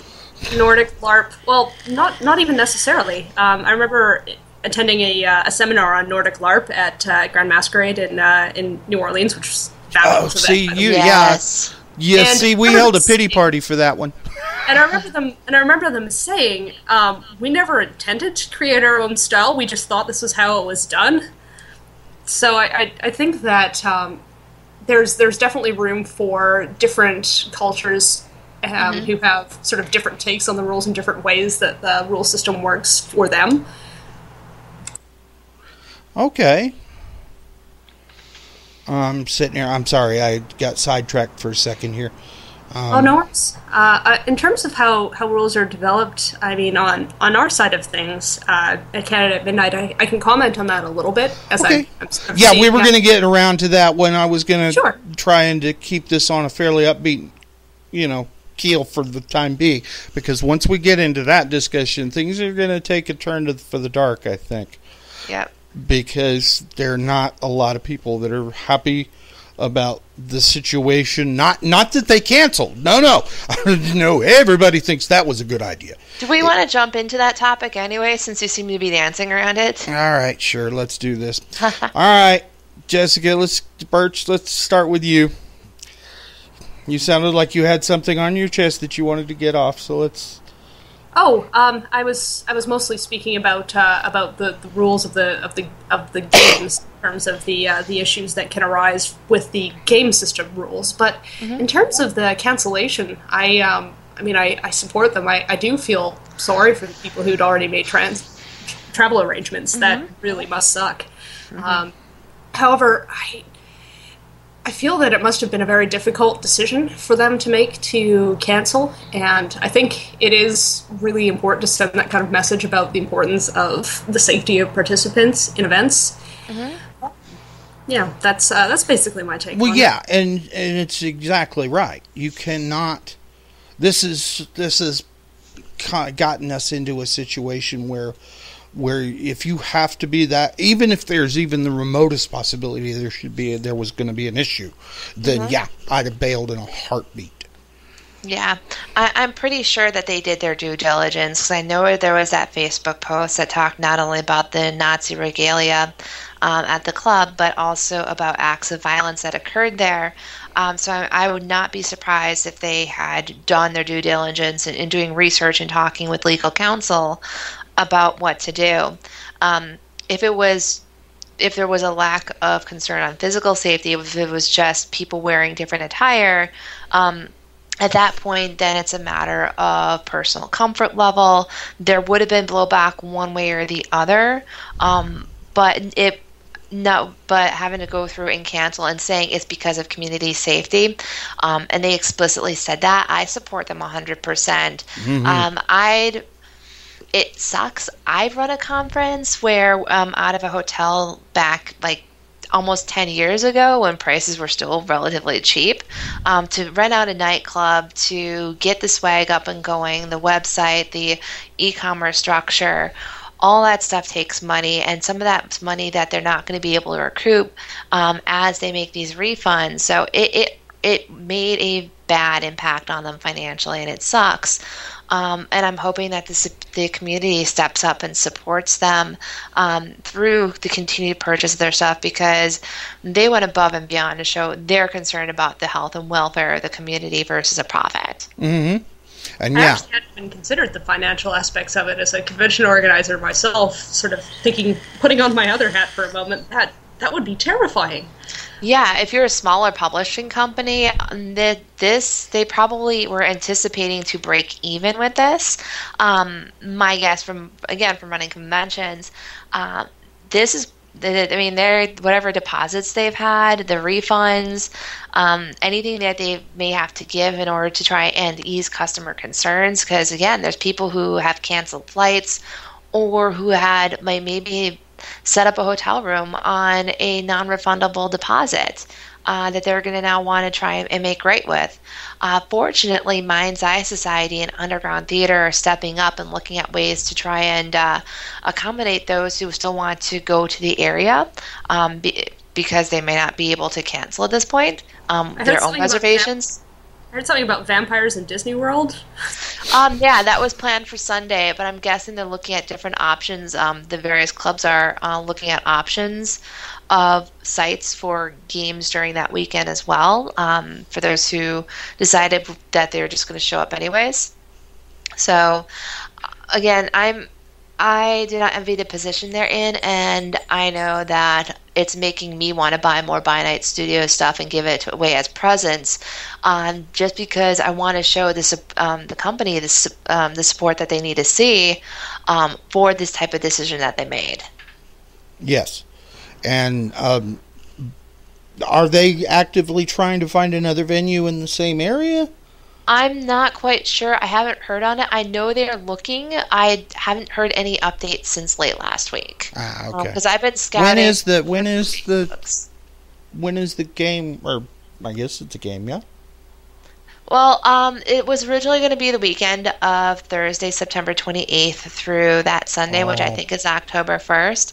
Nordic LARP. Well, not even necessarily. I remember attending a seminar on Nordic LARP at Grand Masquerade in New Orleans, which was fabulous. Oh, see, yes. Yeah, see, we held a pity party for that one. And I remember them saying, we never intended to create our own style, we just thought this was how it was done. So I think that there's definitely room for different cultures who have sort of different takes on the rules and different ways that the rule system works for them. Okay. I'm sitting here. I'm sorry, I got sidetracked for a second here. Oh, no worries. In terms of how rules are developed, I mean, on our side of things, at Canada at Midnight, I can comment on that a little bit. Okay. We were going to get around to that when I was going to trying to keep this on a fairly upbeat, keel for the time being. Because once we get into that discussion, things are going to take a turn for the dark, I think. Yep. Because there are not a lot of people that are happy about the situation. Not that they canceled. No. No, everybody thinks that was a good idea. Do we want to jump into that topic anyway, since you seem to be dancing around it? All right, sure. Let's do this. All right, Jessica, Birch, let's start with you. You sounded like you had something on your chest that you wanted to get off, so let's... I was mostly speaking about the rules of the games in terms of the issues that can arise with the game system rules. But in terms of the cancellation, I support them. I do feel sorry for the people who'd already made travel arrangements. That really must suck. However, I feel that it must have been a very difficult decision for them to make to cancel, and I think it is really important to send that kind of message about the importance of the safety of participants in events. Yeah, that's basically my take. Well, yeah, and it's exactly right. You cannot. This has gotten us into a situation where if you have to be that, even if there's even the remotest possibility there was going to be an issue, then I'd have bailed in a heartbeat. Yeah, I'm pretty sure that they did their due diligence, because I know there was that Facebook post that talked not only about the Nazi regalia at the club, but also about acts of violence that occurred there. So I would not be surprised if they had done their due diligence in doing research and talking with legal counsel about what to do. If there was a lack of concern on physical safety, if it was just people wearing different attire, at that point, then it's a matter of personal comfort level. There would have been blowback one way or the other, but having to go through and cancel and saying it's because of community safety, and they explicitly said that, I support them 100%. It sucks. I've run a conference where out of a hotel back like almost 10 years ago when prices were still relatively cheap, to rent out a nightclub, to get the swag up and going, the website, the e-commerce structure, all that stuff takes money, and some of that's money that they're not going to be able to recoup as they make these refunds. So it made a bad impact on them financially, and it sucks. And I'm hoping that the community steps up and supports them through the continued purchase of their stuff, because they went above and beyond to show they're concerned about the health and welfare of the community versus a profit. And I actually hadn't even considered the financial aspects of it as a convention organizer myself, sort of putting on my other hat for a moment. that would be terrifying. Yeah, if you're a smaller publishing company, they probably were anticipating to break even with this. My guess from running conventions, this is, I mean, they're, whatever deposits they've had, the refunds, anything that they may have to give in order to try and ease customer concerns. Because again, there's people who have canceled flights or who had maybe set up a hotel room on a non-refundable deposit that they're going to now want to try and make right with. Fortunately, Mind's Eye Society and Underground Theater are stepping up and looking at ways to try and accommodate those who still want to go to the area because they may not be able to cancel at this point their own reservations. I heard something about vampires in Disney World. Yeah, that was planned for Sunday, but I'm guessing they're looking at different options. The various clubs are looking at options of sites for games during that weekend as well, for those who decided that they were just going to show up anyways. So, again, I do not envy the position they're in, and I know that it's making me want to buy more By Night Studio stuff and give it away as presents, just because I want to show this the company the support that they need to see for this type of decision that they made. Yes. And are they actively trying to find another venue in the same area? I'm not quite sure. I haven't heard on it. I know they're looking. I haven't heard any updates since late last week. Okay. Because I've been scouting. When is the game? Or I guess it's a game, yeah. Well, it was originally going to be the weekend of Thursday, September 28th through that Sunday, which I think is October 1st.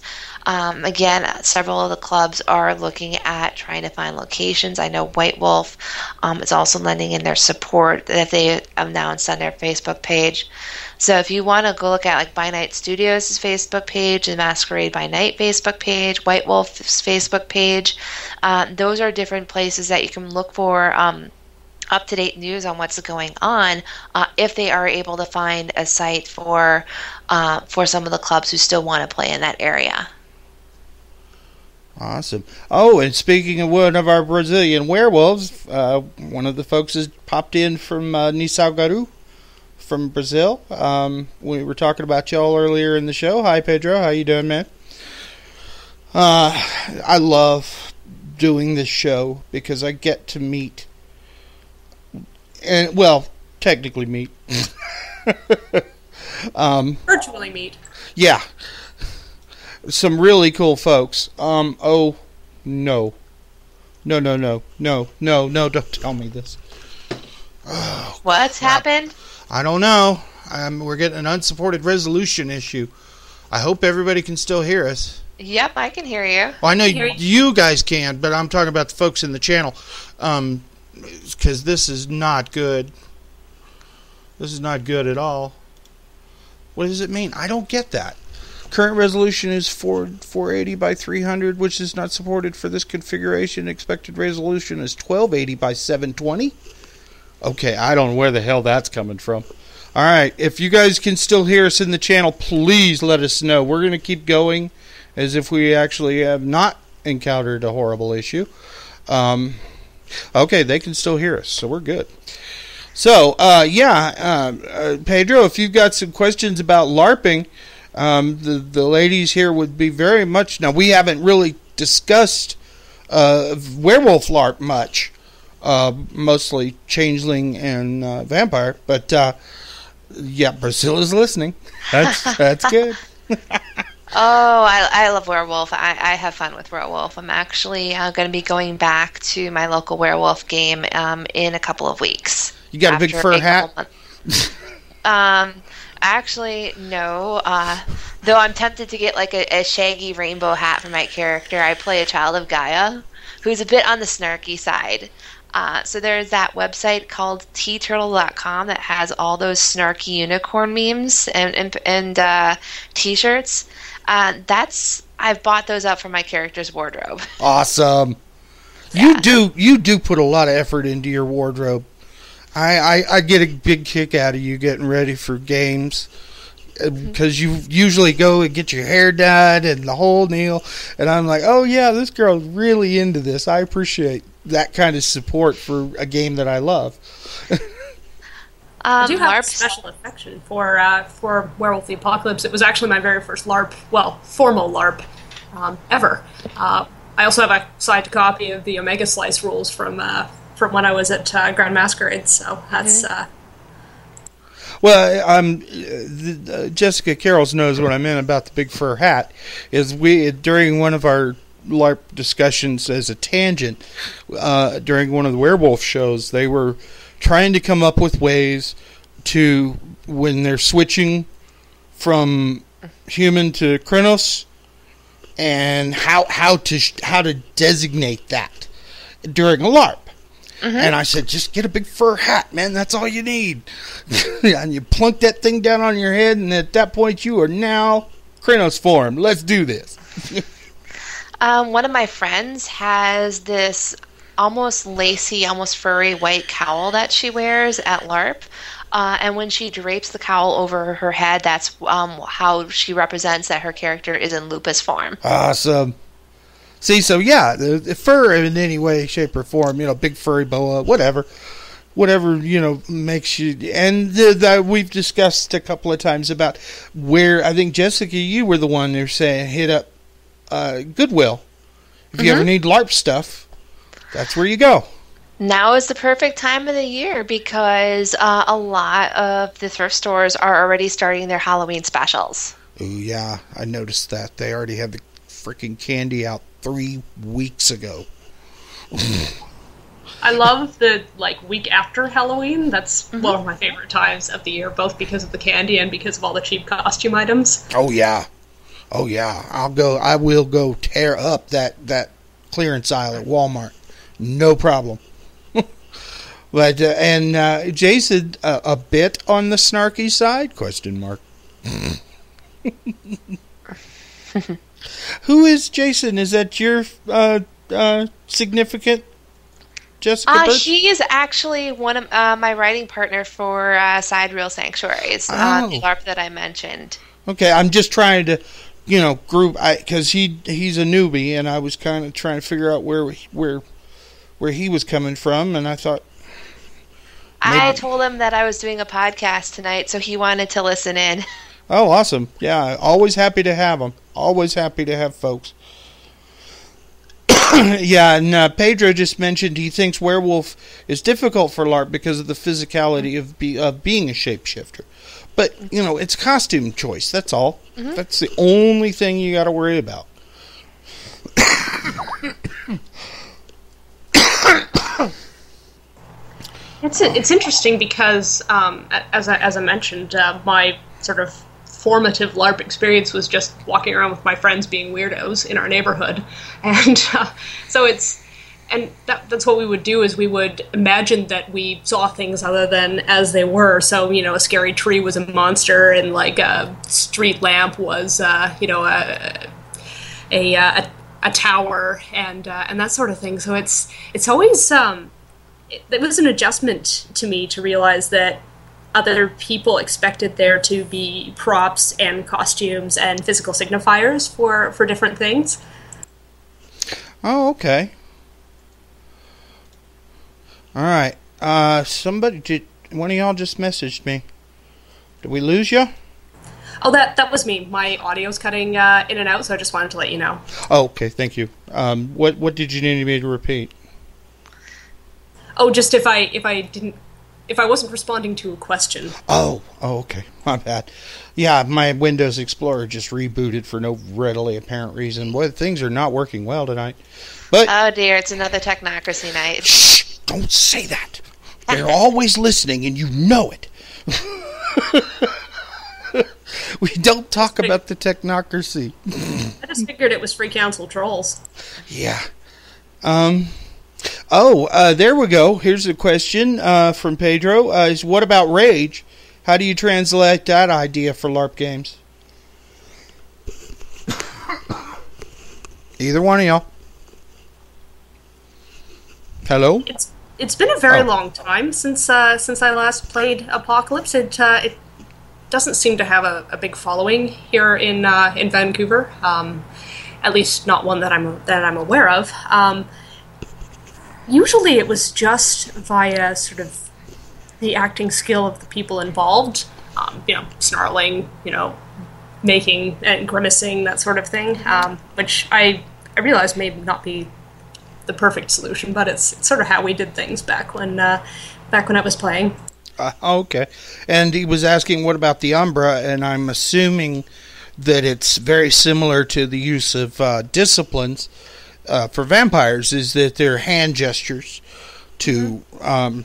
Again, several of the clubs are looking at trying to find locations. I know White Wolf is also lending in their support that they announced on their Facebook page. So if you want to go look at like By Night Studios' Facebook page, the Masquerade by Night Facebook page, White Wolf's Facebook page, those are different places that you can look for up-to-date news on what's going on if they are able to find a site for some of the clubs who still want to play in that area. Awesome. Oh, and speaking of one of our Brazilian werewolves, one of the folks has popped in from Nisaugaru from Brazil. We were talking about y'all earlier in the show. Hi, Pedro. How you doing, man? I love doing this show because I get to meet, and well, technically meet. Virtually meet. Yeah. Some really cool folks. Oh, no. No, don't tell me this. Oh, what's happened? I don't know. We're getting an unsupported resolution issue. I hope everybody can still hear us. Yep, I can hear you. Well, I know you guys can, but I'm talking about the folks in the channel. Because this is not good. This is not good at all. What does it mean? I don't get that. Current resolution is 480 by 300, which is not supported for this configuration. Expected resolution is 1280 by 720. Okay, I don't know where the hell that's coming from. All right, if you guys can still hear us in the channel, please let us know. We're going to keep going as if we actually have not encountered a horrible issue. Okay, they can still hear us, so we're good. So, Pedro, if you've got some questions about LARPing, the ladies here would be very much... Now, we haven't really discussed werewolf LARP much, mostly changeling and vampire, but yeah, Brazil is listening. That's good. Oh, I love werewolf. I have fun with werewolf. I'm actually going to be going back to my local werewolf game in a couple of weeks. You got a big fur hat? Actually, no. Though I'm tempted to get like a shaggy rainbow hat for my character. I play a child of Gaia, who's a bit on the snarky side. So there's that website called tturtle.com that has all those snarky unicorn memes and t-shirts. I've bought those up for my character's wardrobe. Awesome. Yeah. You do put a lot of effort into your wardrobe. I get a big kick out of you getting ready for games because you usually go and get your hair dyed and the whole deal. And I'm like, oh, yeah, this girl's really into this. I appreciate that kind of support for a game that I love. I do have a special affection for Werewolf the Apocalypse. It was actually my very first LARP, formal LARP ever. I also have a signed copy of the Omega Slice rules from when I was at Grand Masquerade, so that's... Well, Jessica Carrolls knows what I meant about the big fur hat. Is during one of our LARP discussions as a tangent, during one of the werewolf shows, they were trying to come up with ways to, when they're switching from human to Krynos, and how to designate that during a LARP. And I said, just get a big fur hat, man. That's all you need. And you plunk that thing down on your head, and at that point, you are now Krynos form. Let's do this. One of my friends has this almost lacy, almost furry white cowl that she wears at LARP. And when she drapes the cowl over her head, that's how she represents that her character is in lupus form. Awesome. See, so yeah, the fur in any way, shape, or form, big furry boa, whatever, makes you. And we've discussed a couple of times about where I think, Jessica, you were the one who's saying hit up Goodwill. If you ever need LARP stuff, that's where you go. Now is the perfect time of the year because a lot of the thrift stores are already starting their Halloween specials. Oh, yeah, I noticed that. They already have the freaking candy out 3 weeks ago. I love the week after Halloween. That's one of my favorite times of the year, both because of the candy and because of all the cheap costume items. Oh yeah. I will go tear up that clearance aisle at Walmart. No problem. But Jason, a bit on the snarky side? ? Who is Jason? Is that your significant Jessica Birch? She is actually one of my writing partner for Side Real Sanctuaries, the LARP that I mentioned. Okay, I'm just trying to, group, because he's a newbie, and I was kind of trying to figure out where he was coming from, and I thought... I told him that I was doing a podcast tonight, so he wanted to listen in. Oh, awesome. Yeah, always happy to have them. Always happy to have folks. Yeah, and Pedro just mentioned he thinks werewolf is difficult for LARP because of the physicality of being a shapeshifter. But, it's costume choice, that's all. That's the only thing you got to worry about. It's interesting because, as I mentioned, my sort of formative LARP experience was just walking around with my friends being weirdos in our neighborhood, and that's what we would do is we would imagine that we saw things other than as they were. So a scary tree was a monster, and a street lamp was a tower, and that sort of thing. So it's always it was an adjustment to me to realize that other people expected there to be props and costumes and physical signifiers for different things. Oh, okay. All right. One of y'all just messaged me. Did we lose you? Oh, that was me. My audio's cutting in and out, so I just wanted to let you know. Oh, okay. Thank you. What did you need me to repeat? Oh, just if I wasn't responding to a question. Oh, okay. My bad. Yeah, my Windows Explorer just rebooted for no readily apparent reason. Boy, things are not working well tonight. But oh dear, it's another technocracy night. Shh! Don't say that. They're always listening, and you know it. We don't talk about the technocracy. I just figured it was free council trolls. Yeah. There we go. Here's a question from Pedro. Is what about rage? How do you translate that idea for LARP games? Either one of y'all. Hello? It's been a very long time since I last played Apocalypse. doesn't seem to have a big following here in Vancouver. At least not one that I'm aware of. Usually, it was just via sort of the acting skill of the people involved. Snarling, making and grimacing, that sort of thing. Which I realize may not be the perfect solution, but it's sort of how we did things back when I was playing. Okay. And he was asking, what about the Umbra? And I'm assuming that it's very similar to the use of disciplines for vampires, is that they're hand gestures to, I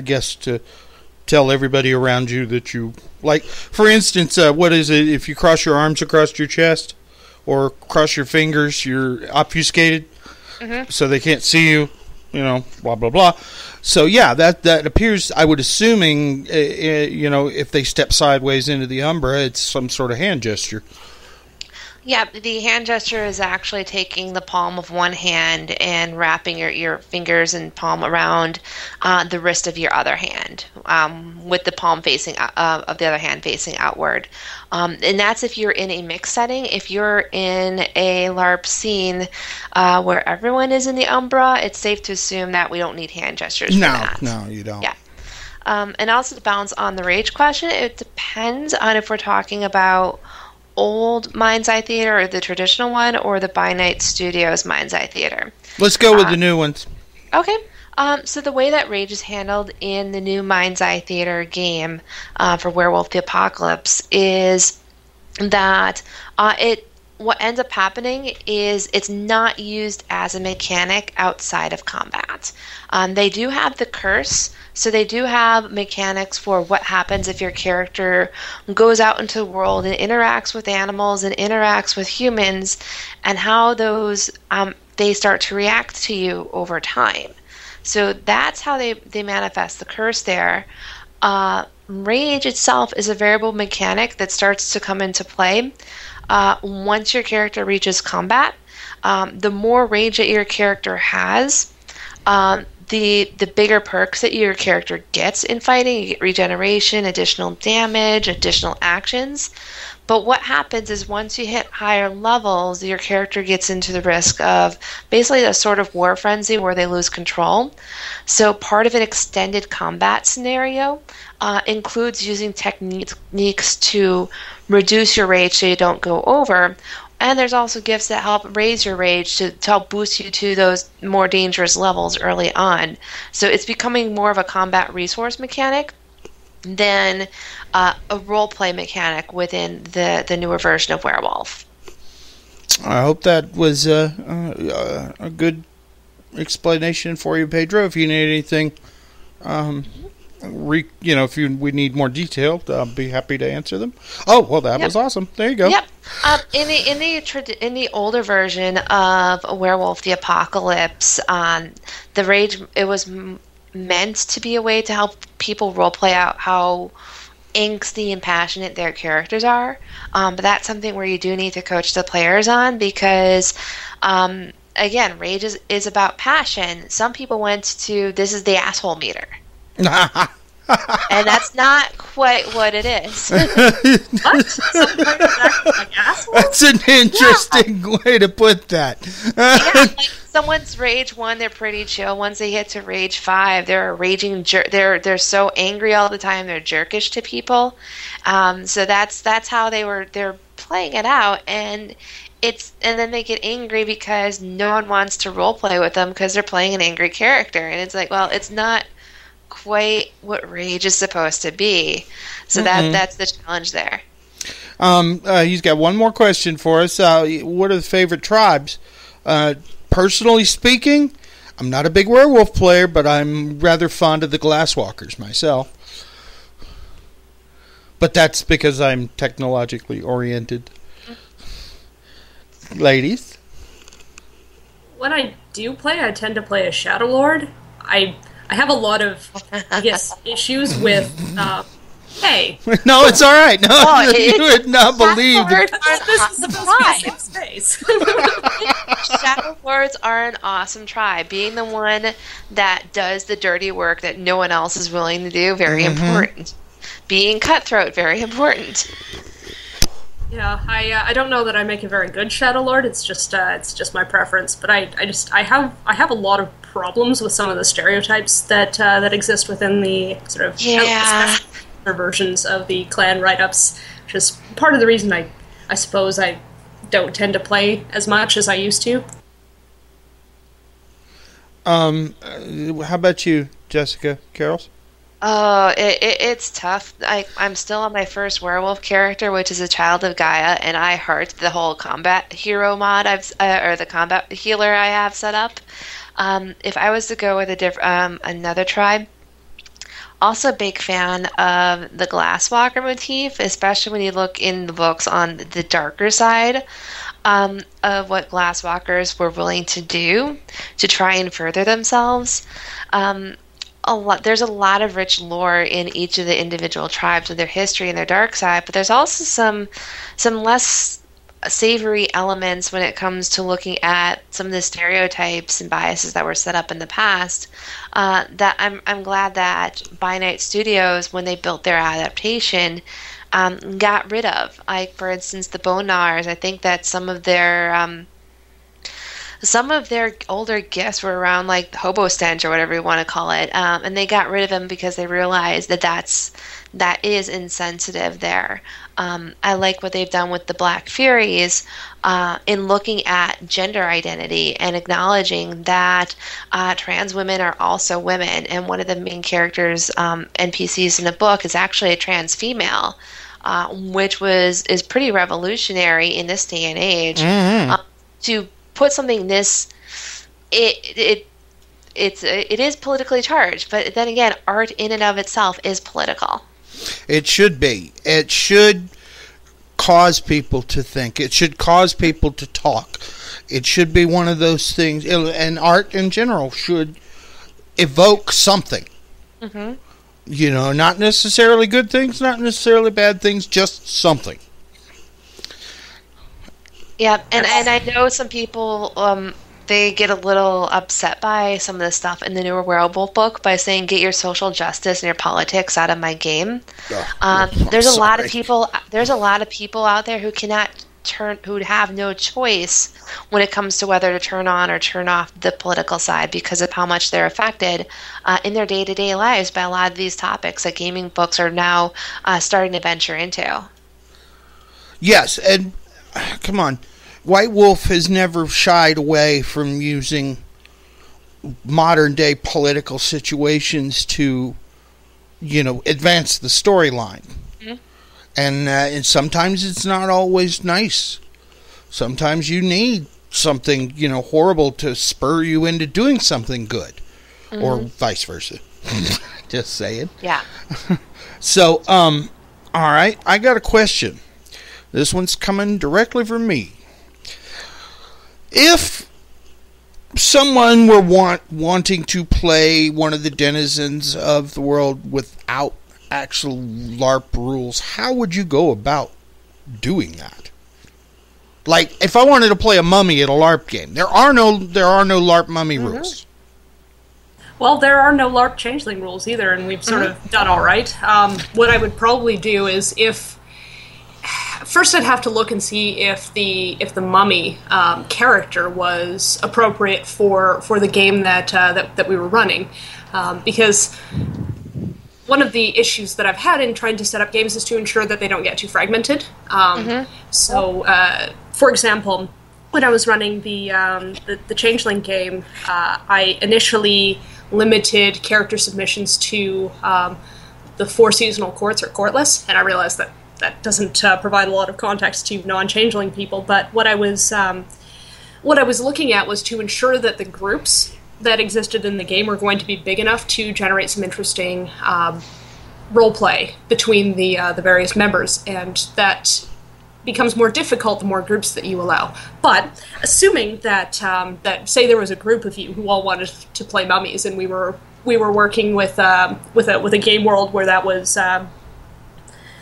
guess, to tell everybody around you that you, like, for instance, what is it, if you cross your arms across your chest or cross your fingers, you're obfuscated, so they can't see you, blah, blah, blah. So, yeah, that appears, I would assuming, if they step sideways into the Umbra, it's some sort of hand gesture. Yeah, the hand gesture is actually taking the palm of one hand and wrapping your fingers and palm around the wrist of your other hand, with the palm facing of the other hand facing outward. And that's if you're in a mixed setting. If you're in a LARP scene where everyone is in the Umbra, it's safe to assume that we don't need hand gestures for that. No, you don't. Yeah. And also to bounce on the rage question, it depends on if we're talking about old Mind's Eye Theater or the traditional one or the By Night Studios Mind's Eye Theater. Let's go with the new ones. Okay. So the way that rage is handled in the new Mind's Eye Theater game for Werewolf the Apocalypse is that what ends up happening is it's not used as a mechanic outside of combat. They do have the curse, so they do have mechanics for what happens if your character goes out into the world and interacts with animals and interacts with humans, and how those they start to react to you over time. So that's how they manifest the curse there. Rage itself is a variable mechanic that starts to come into play once your character reaches combat. The more rage that your character has, the bigger perks that your character gets in fighting. You get regeneration, additional damage, additional actions. But what happens is once you hit higher levels, your character gets into the risk of basically a sort of war frenzy where they lose control. So part of an extended combat scenario includes using techniques to reduce your rage so you don't go over. And there's also gifts that help raise your rage to help boost you to those more dangerous levels early on. So it's becoming more of a combat resource mechanic than a role-play mechanic within the newer version of Werewolf. I hope that was a good explanation for you, Pedro. If you need anything, if we need more detail, I'll be happy to answer them. Oh, well, that was awesome. There you go. Yep. In the older version of Werewolf the Apocalypse, the rage, it was meant to be a way to help people roleplay out how angsty and passionate their characters are. But that's something where you do need to coach the players on, because again, rage is about passion. Some people went to, this is the asshole meter. And that's not quite what it is. What? Like assholes? That's an interesting way to put that. Like someone's rage 1, they're pretty chill. Once they hit to rage 5, they're a raging they're so angry all the time, they're jerkish to people. So that's how they're playing it out, and then they get angry because no one wants to role play with them because they're playing an angry character, and it's like, well, it's not quite what rage is supposed to be. So that's the challenge there. He's got one more question for us. What are the favorite tribes? Personally speaking, I'm not a big werewolf player, but I'm rather fond of the Glasswalkers myself. But that's because I'm technologically oriented. Ladies? When I do play, I tend to play a Shadow Lord. I have a lot of, I guess, issues with Hey. No, it's all right. No, Oh, you would not believe. Lords This is supposed to be a safe space. Shadow Lords are an awesome tribe. Being the one that does the dirty work that no one else is willing to do, very important. Being cutthroat, very important. Yeah, I don't know that I make a very good Shadow Lord. It's just my preference. But I have a lot of problems with some of the stereotypes that exist within the sort of versions of the clan write-ups, which is part of the reason I suppose I don't tend to play as much as I used to. How about you, Jessica Carols? Oh, it's tough. I'm still on my first werewolf character, which is a child of Gaia, and I heart the whole combat hero mod or the combat healer I have set up. If I was to go with another tribe, also a big fan of the Glasswalker motif, especially when you look in the books on the darker side of what Glasswalkers were willing to do to try and further themselves. There's a lot of rich lore in each of the individual tribes with their history and their dark side, but there's also some less savory elements when it comes to looking at some of the stereotypes and biases that were set up in the past. That I'm glad that By Night Studios, when they built their adaptation, got rid of. Like, for instance, the Bone Gnawers. I think that some of their older gifts were around like the hobo stench or whatever you want to call it, and they got rid of them because they realized that is insensitive there. I like what they've done with the Black Furies in looking at gender identity and acknowledging that trans women are also women, and one of the main characters, NPCs in the book, is actually a trans female, which is pretty revolutionary in this day and age. To put something this, it is politically charged, but then again, art in and of itself is political. It should be. It should cause people to think. It should cause people to talk. It should be one of those things, and art in general should evoke something. You know, not necessarily good things, not necessarily bad things, just something. Yeah, and I know some people, they get a little upset by some of the stuff in the newer Werewolf book by saying, get your social justice and your politics out of my game. There's a lot of people out there who who have no choice when it comes to whether to turn on or turn off the political side because of how much they're affected in their day-to-day lives by a lot of these topics that gaming books are now starting to venture into. Yes, and come on, White Wolf has never shied away from using modern-day political situations to, advance the storyline. And sometimes it's not always nice. Sometimes you need something, horrible to spur you into doing something good. Or vice versa. Just saying. Yeah. So, all right, I got a question. This one's coming directly from me. If someone were wanting to play one of the denizens of the world without actual LARP rules, how would you go about doing that? Like, if I wanted to play a mummy at a LARP game, there are no LARP mummy rules. Well, there are no LARP changeling rules either, and we've sort of done all right. What I would probably do is first I'd have to look and see if the mummy character was appropriate for the game that we were running, because one of the issues that I've had in trying to set up games is to ensure that they don't get too fragmented. So, for example, when I was running the Changeling game, I initially limited character submissions to the 4 seasonal courts or courtless, and I realized that doesn't provide a lot of context to non-changeling people. But what I was looking at was to ensure that the groups that existed in the game were going to be big enough to generate some interesting role play between the various members, and that becomes more difficult the more groups that you allow. But assuming that say there was a group of you who all wanted to play mummies, and we were working with a game world where that was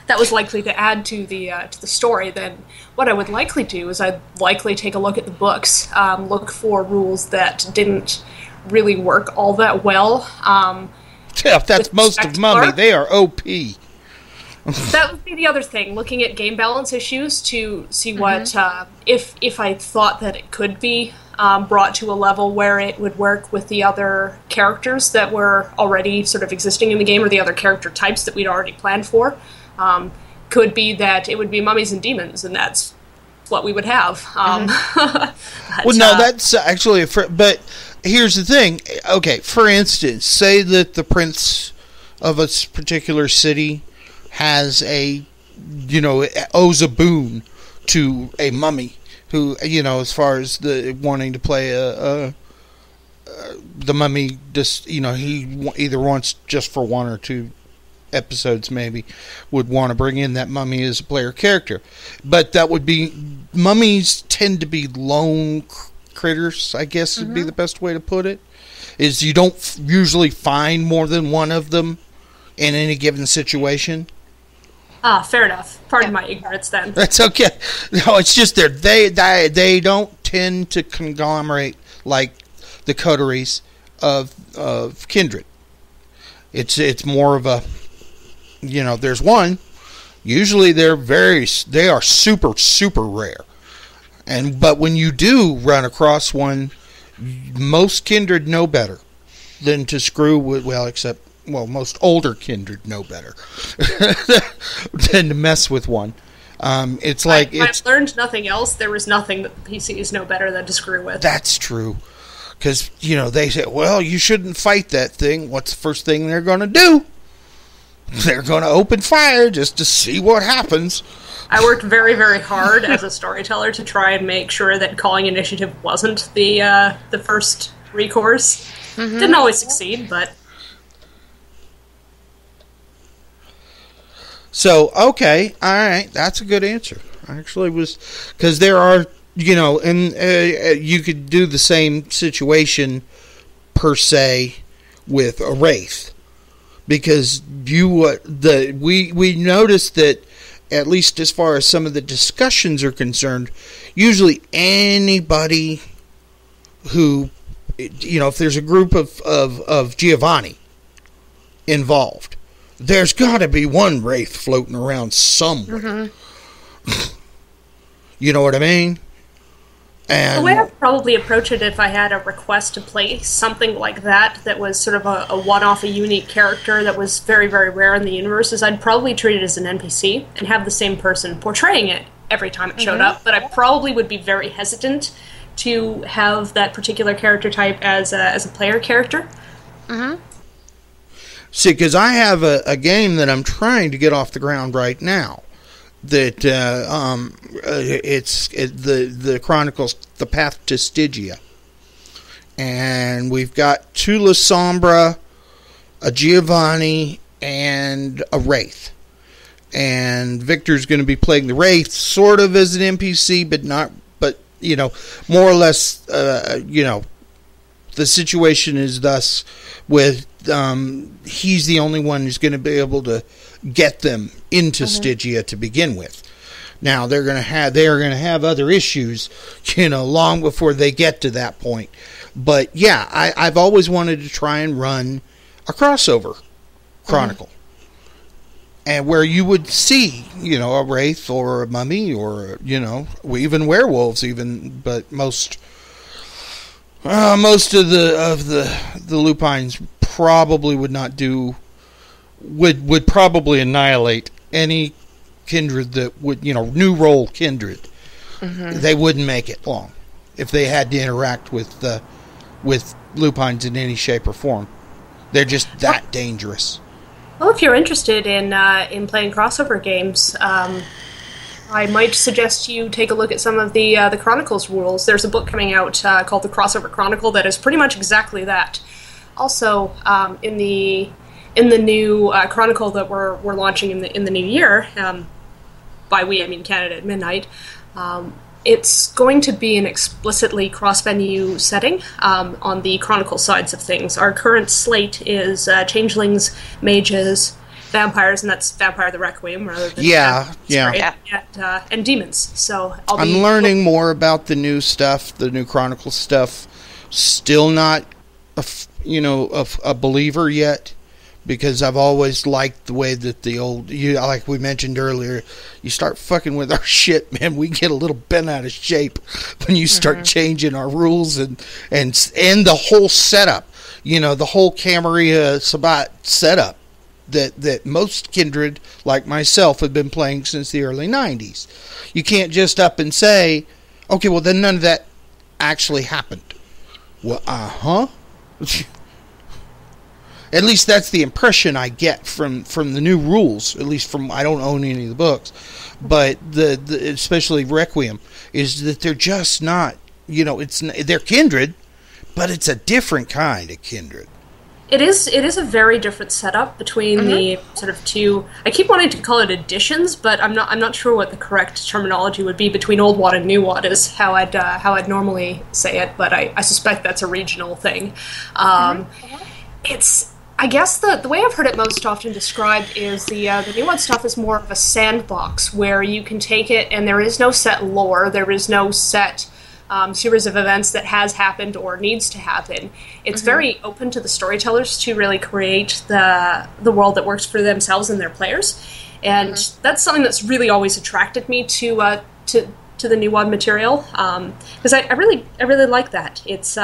that was likely to add to the story, then what I would likely do is I'd likely take a look at the books, look for rules that didn't really work all that well. Yeah, that's most of Mummy. They are OP. That would be the other thing, looking at game balance issues to see what, if I thought that it could be brought to a level where it would work with the other characters that were already sort of existing in the game, or the other character types that we'd already planned for. Could be that it would be mummies and demons, and that's what we would have. But, well, no, that's actually but here's the thing. Okay, for instance, say that the prince of a particular city has owes a boon to a mummy who, as far as the wanting to play the mummy, just, he either wants just for one or two episodes maybe would want to bring in that mummy as a player character. But that would be, mummies tend to be lone critters, I guess would be the best way to put it, is you don't usually find more than one of them in any given situation. Fair enough. Pardon my ignorance then. That's okay. No, it's just they don't tend to conglomerate like the coteries of kindred. It's more of a, there's one. Usually they are super, super rare. But when you do run across one, most kindred know better than to screw with, most older kindred know better than to mess with one. It's like I've learned nothing else. There is nothing that the PCs know better than to screw with. That's true. Because, they say, well, you shouldn't fight that thing. What's the first thing they're going to do? They're going to open fire just to see what happens. I worked very, very hard as a storyteller to try and make sure that calling initiative wasn't the first recourse. Didn't always succeed, but... So, okay, all right, that's a good answer. Actually, was because there are, and you could do the same situation per se with a wraith, because we noticed that, at least as far as some of the discussions are concerned, usually anybody who, if there's a group of Giovanni involved, there's got to be one wraith floating around somewhere. You know what I mean? And the way I'd probably approach it if I had a request to play something like that was sort of a one-off, a unique character that was very, very rare in the universe, is I'd probably treat it as an NPC and have the same person portraying it every time it showed up. But I probably would be very hesitant to have that particular character type as a player character. See, because I have a game that I'm trying to get off the ground right now. That the Chronicles, The Path to Stygia, and we've got two La Sombra, a Giovanni, and a wraith. And Victor's going to be playing the wraith, sort of as an NPC, but not. But more or less, the situation is thus with. He's the only one who's going to be able to get them into Stygia to begin with. Now they are going to have other issues, long before they get to that point. But yeah, I've always wanted to try and run a crossover chronicle, and where you would see, a wraith or a mummy or even werewolves, but most of the lupines probably would probably annihilate any kindred that would, new role kindred. They wouldn't make it long if they had to interact with lupines in any shape or form. They're just that dangerous. Well, if you're interested in playing crossover games, I might suggest you take a look at some of the Chronicles rules. There's a book coming out called The Crossover Chronicle that is pretty much exactly that. Also, in the new Chronicle that we're launching in the new year, by we I mean Canada at Midnight, it's going to be an explicitly cross-venue setting on the Chronicle sides of things. Our current slate is changelings, mages, vampires, and that's Vampire the Requiem rather than and demons. So I'm learning more about the new stuff, the new Chronicle stuff. Still not a believer yet, because I've always liked the way that the old, like we mentioned earlier, you start fucking with our shit, man, we get a little bent out of shape when you start changing our rules and the whole setup, the whole Camarilla Sabbat setup that most kindred like myself have been playing since the early 90s. You can't just up and say, okay, well then none of that actually happened. Well, At least that's the impression I get from the new rules. At least from, I don't own any of the books, but the especially Requiem, is that they're just not, they're kindred, but it's a different kind of kindred. It is a very different setup between the sort of two. I keep wanting to call it editions, but I'm not sure what the correct terminology would be between Old Wad and New Wad is how I'd normally say it, but I suspect that's a regional thing. It's, I guess the way I've heard it most often described is the New Wad stuff is more of a sandbox where you can take it and there is no set lore, there is no set series of events that has happened or needs to happen. It's very open to the storytellers to really create the world that works for themselves and their players, and that's something that's really always attracted me to the New Wad material, because I really like that. It's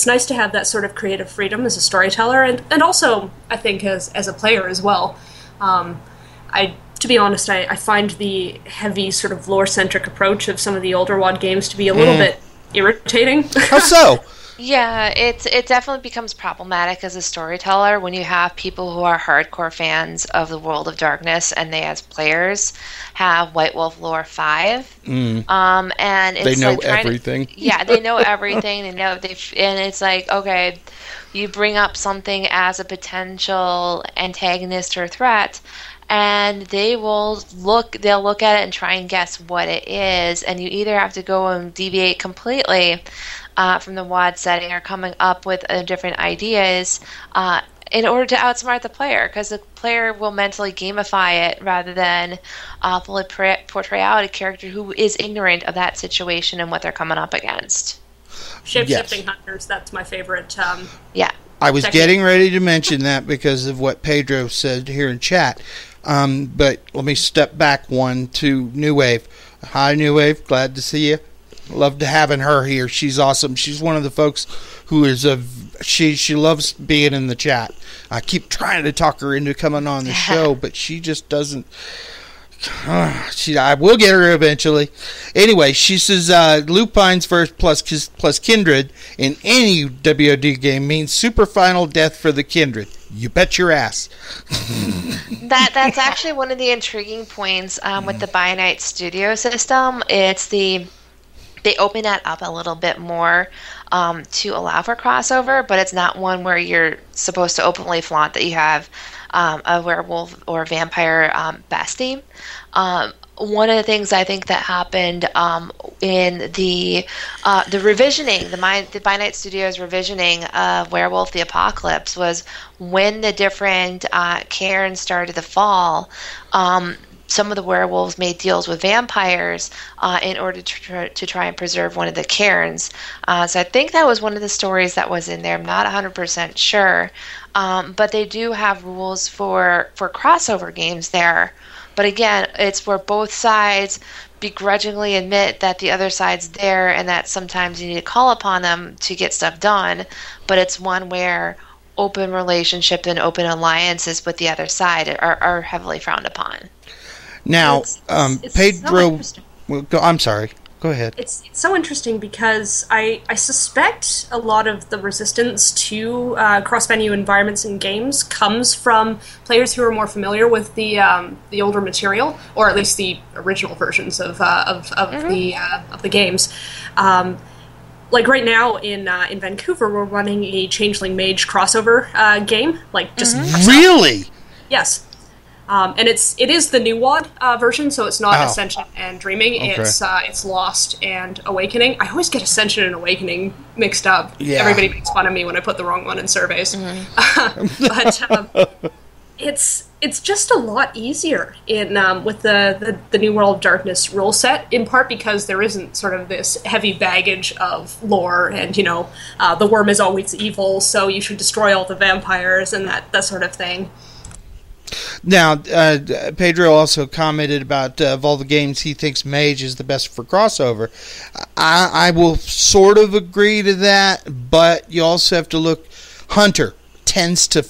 nice to have that sort of creative freedom as a storyteller, and also I think as a player as well. To be honest, I find the heavy sort of lore-centric approach of some of the older WoD games to be a little bit irritating. How so? Yeah, it definitely becomes problematic as a storyteller when you have people who are hardcore fans of the World of Darkness and they, as players, have White Wolf Lore 5. And it's they know everything. They know everything. And it's like, okay, you bring up something as a potential antagonist or threat, and they'll look at it and try and guess what it is, and you either have to go and deviate completely from the WoD setting or coming up with different ideas in order to outsmart the player, because the player will mentally gamify it rather than fully portray out a character who is ignorant of that situation and what they're coming up against. Shape-shifting hunters, that's my favorite. I was getting ready to mention that because of what Pedro said here in chat. But let me step back one to New Wave. Hi, New Wave. Glad to see you. Loved having her here. She's awesome. She's one of the folks who is she loves being in the chat. I keep trying to talk her into coming on the show, but she just doesn't. I will get her eventually. Anyway, she says Lupine's first plus Kindred in any WOD game means super final death for the Kindred. You bet your ass. That's actually one of the intriguing points with the Bionite Studio system. They open that up a little bit more to allow for crossover, but it's not one where you're supposed to openly flaunt that you have a werewolf or vampire bestie. One of the things I think that happened in the revisioning, the Bionite Studios revisioning of Werewolf the Apocalypse, was when the different cairns started to fall. Some of the werewolves made deals with vampires in order to try and preserve one of the cairns. So I think that was one of the stories that was in there. I'm not 100% sure. But they do have rules for crossover games there. But again, it's where both sides begrudgingly admit that the other side's there and that sometimes you need to call upon them to get stuff done. But it's one where open relationship and open alliances with the other side are heavily frowned upon. Now, it's Pedro, so I'm sorry. Go ahead. It's so interesting because I suspect a lot of the resistance to cross-menu environments in games comes from players who are more familiar with the older material, or at least the original versions of the games. Like right now in Vancouver, we're running a Changeling Mage crossover game. Like just really? Yes. And it is the new WoD version, so it's not Ascension and Dreaming. Okay. It's Lost and Awakening. I always get Ascension and Awakening mixed up. Yeah. Everybody makes fun of me when I put the wrong one in surveys. It's just a lot easier in with the New World of Darkness rule set, in part because there isn't sort of this heavy baggage of lore and, the worm is always evil, so you should destroy all the vampires and that sort of thing. Now, Pedro also commented about of all the games he thinks Mage is the best for crossover. I will sort of agree to that, but you also have to look. Hunter tends to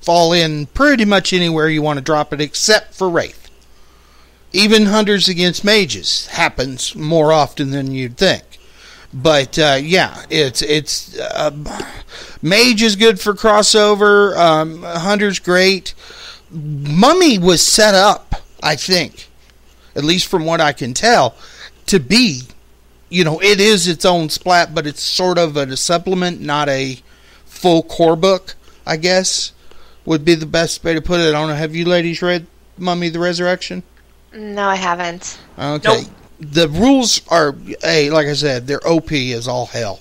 fall in pretty much anywhere you want to drop it, except for Wraith. Even Hunters against Mages happens more often than you'd think. But it's Mage is good for crossover. Hunter's great. Mummy was set up, I think, at least from what I can tell, to be, it is its own splat, but it's sort of a supplement, not a full core book, I guess, would be the best way to put it. I don't know, have you ladies read Mummy the Resurrection? No, I haven't. Okay. Nope. The rules are, like I said, they're OP as all hell.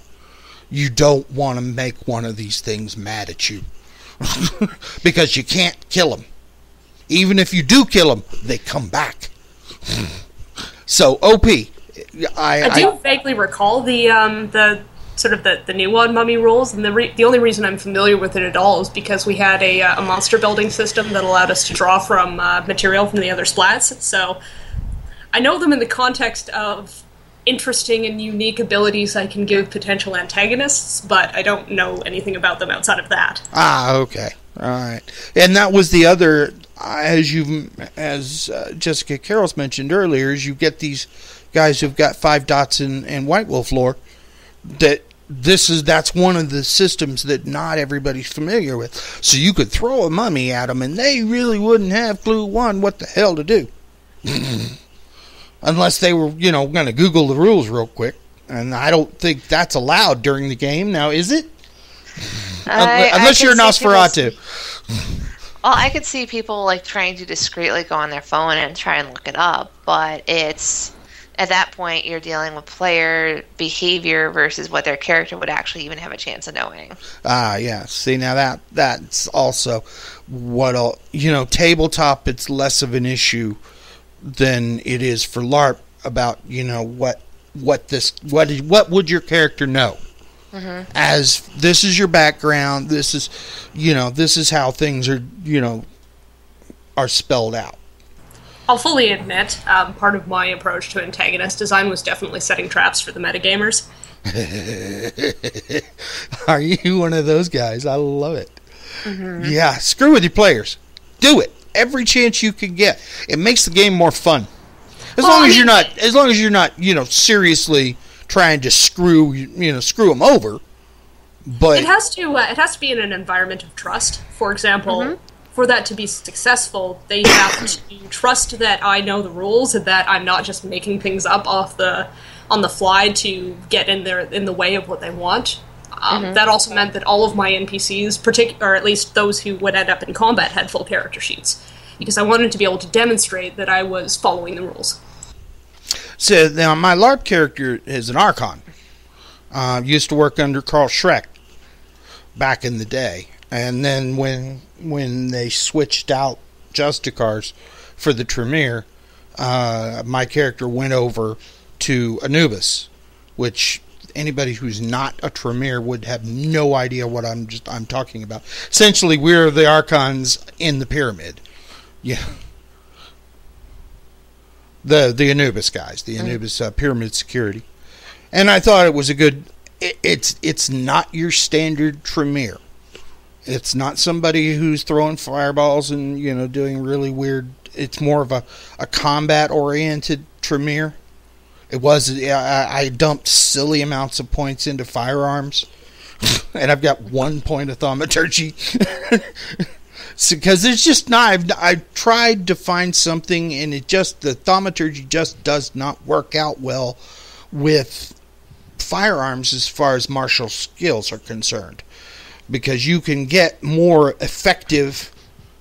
You don't want to make one of these things mad at you. Because you can't kill them. Even if you do kill them, they come back. So, OP. I do vaguely recall the sort of the new one, Mummy rules, and the only reason I'm familiar with it at all is because we had a monster building system that allowed us to draw from material from the other splats, so I know them in the context of interesting and unique abilities I can give potential antagonists, but I don't know anything about them outside of that. Okay. All right. And that was the other, as Jessica Carroll's mentioned earlier, is you get these guys who've got 5 dots in White Wolf lore, that's one of the systems that not everybody's familiar with. So you could throw a mummy at them and they really wouldn't have clue what the hell to do. Unless they were, going to Google the rules real quick. And I don't think that's allowed during the game. Now, is it? Unless you're Nosferatu. Well, I could see people trying to discreetly go on their phone and try and look it up, but it's at that point you're dealing with player behavior versus what their character would actually even have a chance of knowing. Yeah. See, now that's also what tabletop. It's less of an issue than it is for LARP about what would your character know. Mm-hmm. As this is your background, this is how things are spelled out. I'll fully admit, part of my approach to antagonist design was definitely setting traps for the metagamers. Are you one of those guys? I love it. Mm-hmm. Yeah, screw with your players. Do it every chance you can get. It makes the game more fun. As long as you're not, seriously trying to screw them over. But it has to be in an environment of trust. For example, mm-hmm. for that to be successful, they have to trust that I know the rules and that I'm not just making things up on the fly to get in the way of what they want. Mm-hmm. That also meant that all of my NPCs, or at least those who would end up in combat, had full character sheets, because I wanted to be able to demonstrate that I was following the rules. So now my LARP character is an Archon. Used to work under Carl Schreck back in the day, and then when they switched out Justicars for the Tremere, my character went over to Anubis, which anybody who's not a Tremere would have no idea what I'm talking about. Essentially, we're the Archons in the pyramid. Yeah. The Anubis guys, the Anubis pyramid security. And I thought it was a good... It's not your standard Tremere. It's not somebody who's throwing fireballs and, doing really weird... It's more of a combat-oriented Tremere. It was... I dumped silly amounts of points into firearms. And I've got 1 point of thaumaturgy. Because it's just not... I tried to find something, and the thaumaturgy just does not work out well with firearms as far as martial skills are concerned. Because you can get more effective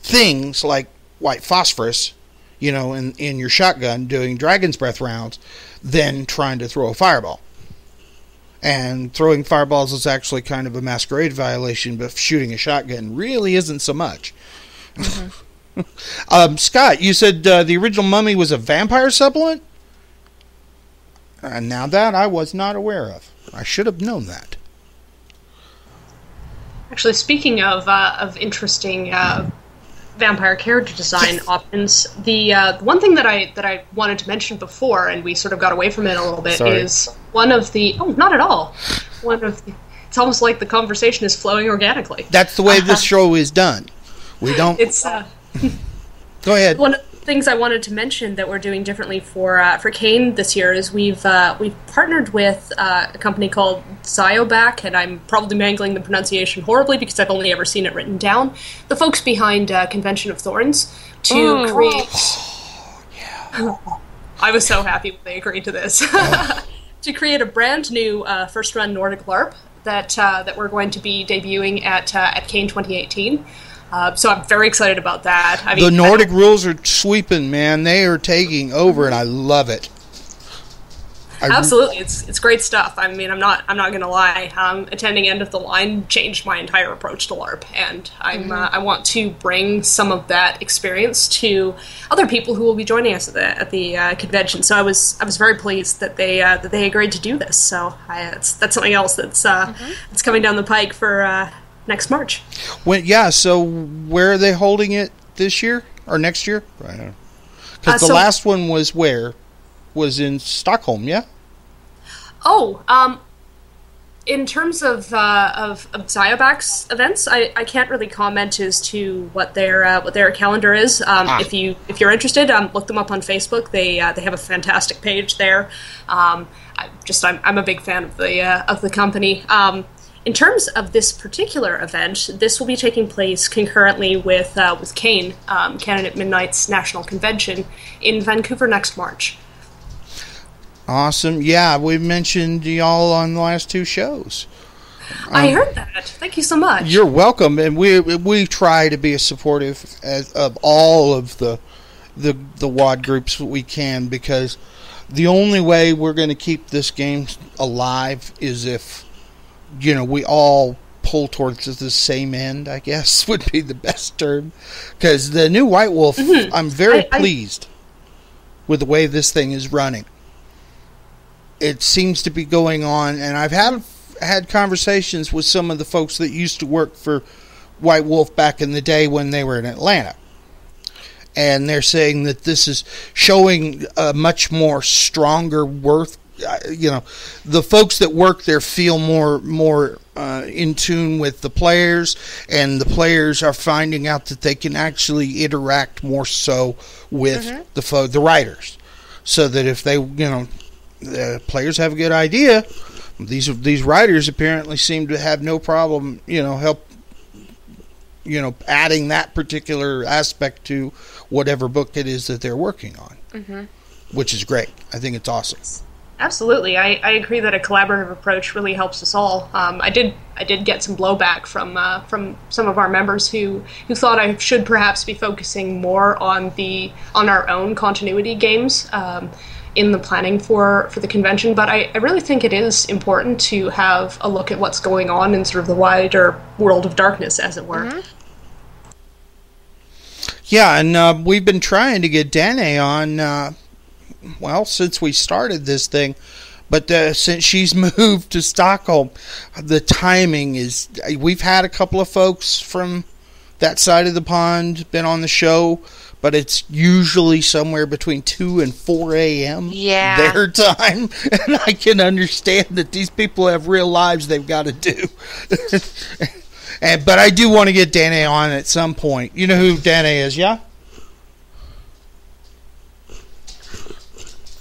things like white phosphorus, in your shotgun doing Dragon's Breath rounds than trying to throw a fireball. And throwing fireballs is actually kind of a masquerade violation, but shooting a shotgun really isn't so much. Scott, you said the original Mummy was a vampire supplement? Now that I was not aware of. I should have known that. Actually, speaking of interesting vampire character design options, the one thing that I wanted to mention before, and we sort of got away from it a little bit, is one of the... Oh, not at all. It's almost like the conversation is flowing organically. That's the way this show is done. We don't... It's... Go ahead. One of the things I wanted to mention that we're doing differently for Kane this year is we've partnered with a company called Ziobac, and I'm probably mangling the pronunciation horribly because I've only ever seen it written down. The folks behind Convention of Thorns to create. Yeah. I was so happy when they agreed to this. To create a brand new first run Nordic LARP that we're going to be debuting at Kane 2018. So I'm very excited about that. I mean, the Nordic rules are sweeping, man. They are taking over, and I love it. Absolutely, it's great stuff. I mean, I'm not going to lie. Attending End of the Line changed my entire approach to LARP, and I want to bring some of that experience to other people who will be joining us at the convention. So I was very pleased that they agreed to do this. So that's something else that's coming down the pike for next March. So where are they holding it this year or next year? Because the last one was where? Was in Stockholm, yeah? In terms of Ziobac's events, I can't really comment as to what their calendar is. If you're interested, look them up on Facebook. They have a fantastic page there. I'm a big fan of the company. In terms of this particular event, this will be taking place concurrently with Kane, Canada at Midnight's National Convention in Vancouver next March. Awesome. Yeah, we mentioned y'all on the last two shows. I heard that. Thank you so much. You're welcome. And we try to be as supportive of all of the WAD groups we can, because the only way we're going to keep this game alive is if, we all pull towards the same end, I guess, would be the best term. Because the new White Wolf, I'm very pleased with the way this thing is running. It seems to be going on, and I've had conversations with some of the folks that used to work for White Wolf back in the day when they were in Atlanta. And they're saying that this is showing a much more stronger worth. The folks that work there feel more in tune with the players, and the players are finding out that they can actually interact more so with the writers, so that if they the players have a good idea, these writers apparently seem to have no problem help adding that particular aspect to whatever book it is that they're working on, which is great. I think it's awesome. Absolutely, I agree that a collaborative approach really helps us all. I did get some blowback from some of our members who thought I should perhaps be focusing more on our own continuity games in the planning for the convention. But I really think it is important to have a look at what's going on in sort of the wider world of darkness, as it were. Yeah, and we've been trying to get Danae on. Since we started this thing, but since she's moved to Stockholm, the timing is... We've had a couple of folks from that side of the pond been on the show, but it's usually somewhere between 2 and 4 a.m. their time, and I can understand that these people have real lives they've got to do. But I do want to get Danae on at some point. You know who Danae is, yeah?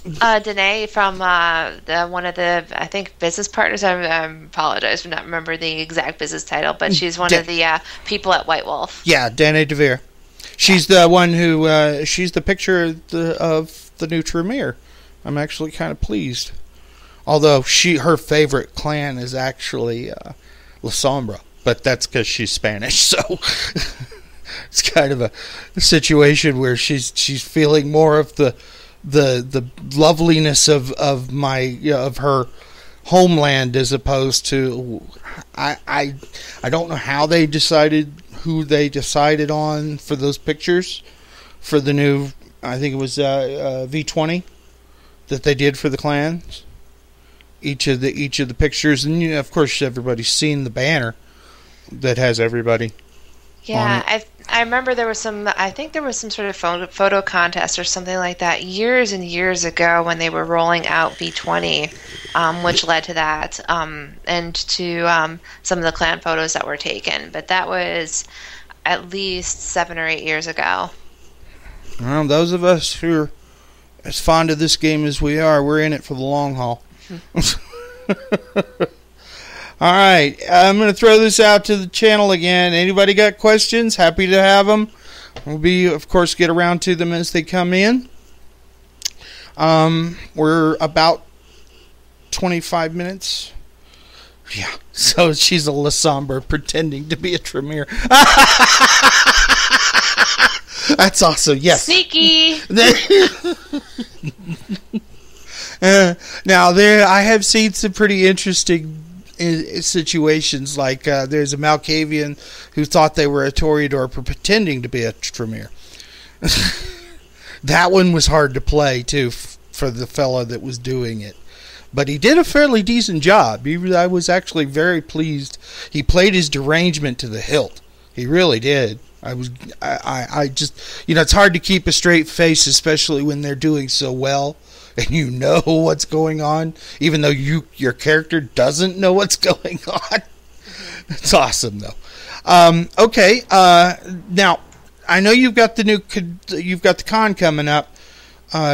Danae from one of the, I think, business partners. I apologize for not remembering the exact business title, but she's one of the people at White Wolf. Yeah, Danae DeVere. She's the one who, she's the picture of the new Tremere. I'm actually kind of pleased. Although her favorite clan is actually La Sombra, but that's because she's Spanish, so it's kind of a situation where she's feeling more of the loveliness of her homeland as opposed to I don't know how they decided who they decided on for those pictures for the new, I think it was V20 that they did for the clans. Each of the pictures, and of course everybody's seen the banner that has everybody. Yeah, I remember there was some. I think there was some sort of photo contest or something like that years and years ago when they were rolling out V20, which led to that, and to some of the clan photos that were taken. But that was at least 7 or 8 years ago. Well, those of us who are as fond of this game as we are, we're in it for the long haul. All right, I'm going to throw this out to the channel again. Anybody got questions? Happy to have them. We'll of course, get around to them as they come in. We're about 25 minutes. Yeah, so she's a Lasombra pretending to be a Tremere. That's awesome, yes. Sneaky! Now, I have seen some pretty interesting situations, like there's a Malkavian who thought they were a Toreador pretending to be a Tremere. That one was hard to play, too, for the fella that was doing it. But he did a fairly decent job. I was actually very pleased. He played his derangement to the hilt. He really did. I just, it's hard to keep a straight face, especially when they're doing so well. And you know what's going on, even though your character doesn't know what's going on. It's awesome, though. Okay, now I know you've got the con coming up,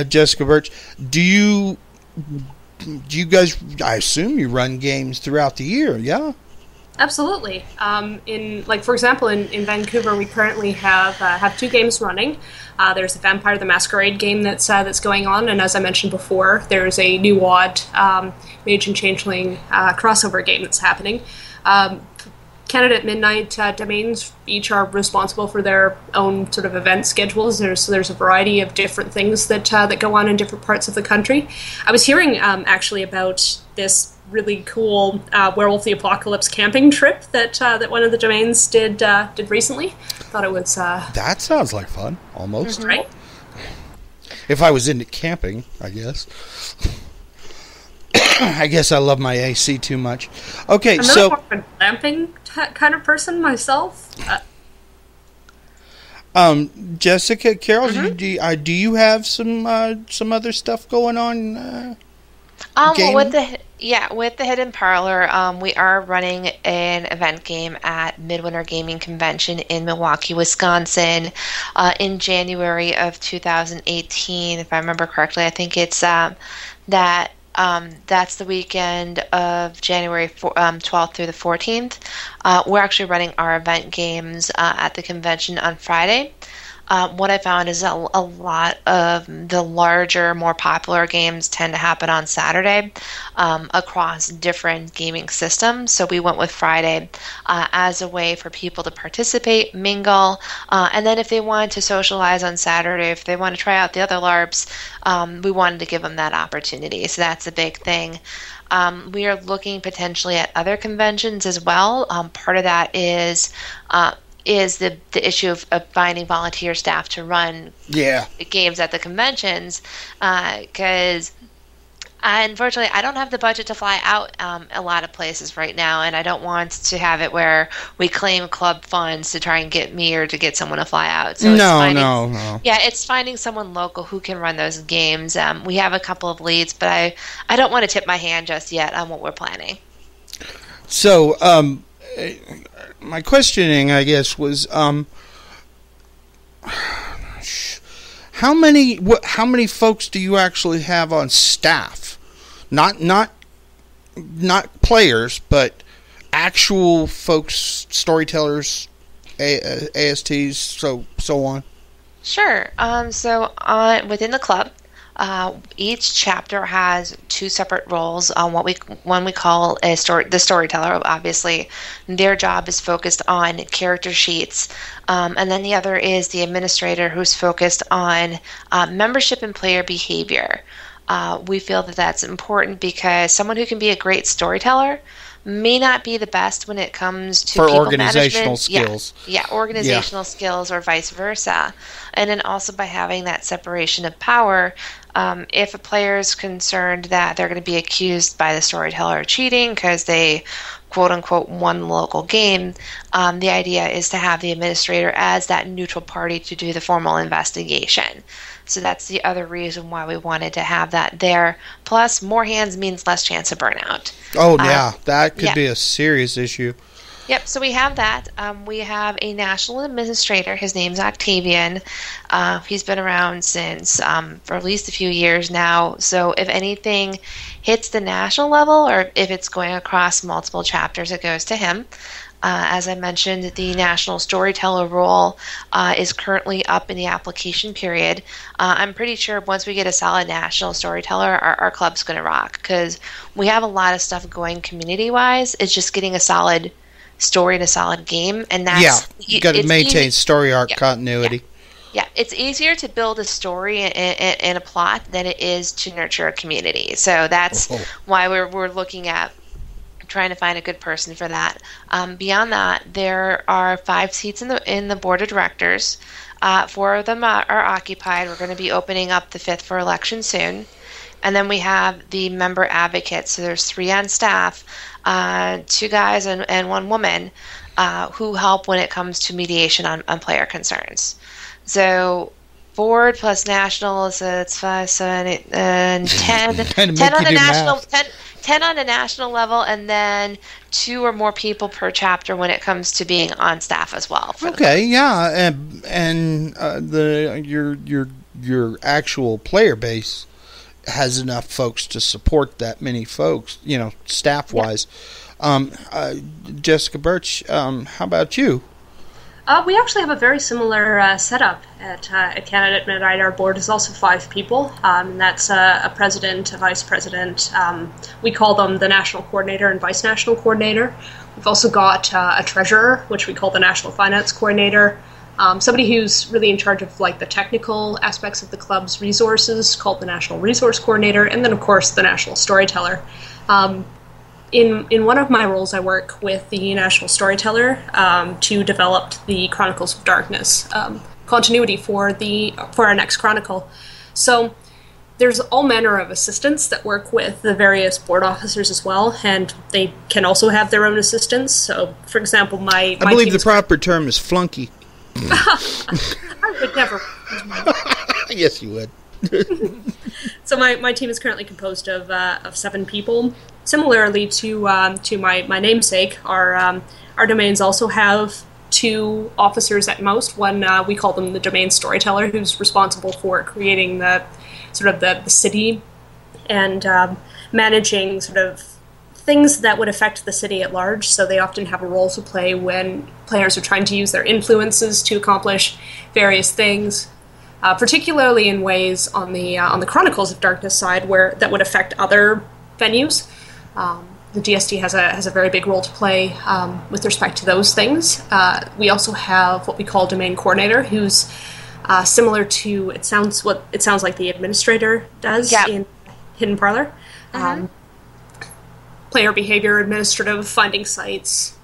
Jessica Birch. Do you guys? I assume you run games throughout the year, yeah? Absolutely. For example, in Vancouver, we currently have 2 games running. There's a Vampire the Masquerade game that's going on, and as I mentioned before, there's a new WoD Mage and Changeling crossover game that's happening. Canada at Midnight domains each are responsible for their own sort of event schedules. There's a variety of different things that go on in different parts of the country. I was hearing actually about this really cool Werewolf the Apocalypse camping trip that one of the domains did recently. Thought it was that sounds like fun, almost. Mm-hmm. Right? If I was into camping, I guess. I guess I love my AC too much. Okay, I'm not a glamping kind of person myself. Jessica, Carol, mm-hmm. do you have some other stuff going on? With the Hidden Parlor, we are running an event game at Midwinter Gaming Convention in Milwaukee, Wisconsin, in January of 2018, if I remember correctly. I think it's that's the weekend of January 12th through the 14th. We're actually running our event games at the convention on Friday. What I found is a lot of the larger, more popular games tend to happen on Saturday across different gaming systems. So we went with Friday as a way for people to participate, mingle, and then if they wanted to socialize on Saturday, if they want to try out the other LARPs, we wanted to give them that opportunity. So that's a big thing. We are looking potentially at other conventions as well. Part of that is the issue of finding volunteer staff to run games at the conventions, because unfortunately I don't have the budget to fly out a lot of places right now, and I don't want to have it where we claim club funds to try and get me or to get someone to fly out. So No. Yeah, it's finding someone local who can run those games. We have a couple of leads, but I don't want to tip my hand just yet on what we're planning. So, my questioning, I guess, was how many folks do you actually have on staff? Not players, but actual folks, storytellers, ASTs, so on. Sure. So within the club, each chapter has 2 separate roles. One we call the storyteller. Obviously, their job is focused on character sheets, and then the other is the administrator, who's focused on membership and player behavior. We feel that that's important because someone who can be a great storyteller may not be the best when it comes to for people organizational management. skills. Yeah, organizational skills or vice versa. And then also by having that separation of power, if a player is concerned that they're going to be accused by the storyteller of cheating because they quote-unquote won the local game, the idea is to have the administrator as that neutral party to do the formal investigation. So that's the other reason why we wanted to have that there. Plus, more hands means less chance of burnout. Oh, yeah. That could be a serious issue. Yep, so we have that. We have a national administrator. His name's Octavian. He's been around since for at least a few years now. So if anything hits the national level or if it's going across multiple chapters, it goes to him. As I mentioned, the national storyteller role is currently up in the application period. I'm pretty sure once we get a solid national storyteller, our club's going to rock because we have a lot of stuff going community-wise. It's just getting a solid story and a solid game, and that's you got to maintain story arc continuity. Yeah, it's easier to build a story and a plot than it is to nurture a community. So that's why we're looking at trying to find a good person for that. Beyond that, there are 5 seats in the board of directors. 4 of them are occupied. We're going to be opening up the 5th for election soon. And then we have the member advocates. So there's 3 on staff, 2 guys and 1 woman who help when it comes to mediation on player concerns. So board plus national, so it's 5, 7, 8, and 10. 10 on the national. 10 on the national level, and then 2 or more people per chapter when it comes to being on staff as well. And your actual player base has enough folks to support that many folks, staff wise. Jessica Birch, how about you? We actually have a very similar setup at Canada at Midnight. Our board is also 5 people, and that's a president, a vice president. We call them the national coordinator and vice national coordinator. We've also got a treasurer, which we call the national finance coordinator. Somebody who's really in charge of the technical aspects of the club's resources, called the national resource coordinator, and then of course the national storyteller. In one of my roles, I work with the National Storyteller to develop the Chronicles of Darkness continuity for our next Chronicle. So there's all manner of assistants that work with the various board officers as well, and they can also have their own assistants. So, for example, I believe the proper term is flunky. I would never. Yes, you would. So my team is currently composed of 7 people. Similarly to my namesake, our domains also have 2 officers at most. One we call them the domain storyteller, who's responsible for creating the city and managing sort of things that would affect the city at large. So they often have a role to play when players are trying to use their influences to accomplish various things. Particularly in ways on the Chronicles of Darkness side where that would affect other venues. The DSD has a very big role to play with respect to those things. We also have what we call domain coordinator, who's similar to it sounds like the administrator does in Hidden Parlor. Player behavior, administrative, finding sites,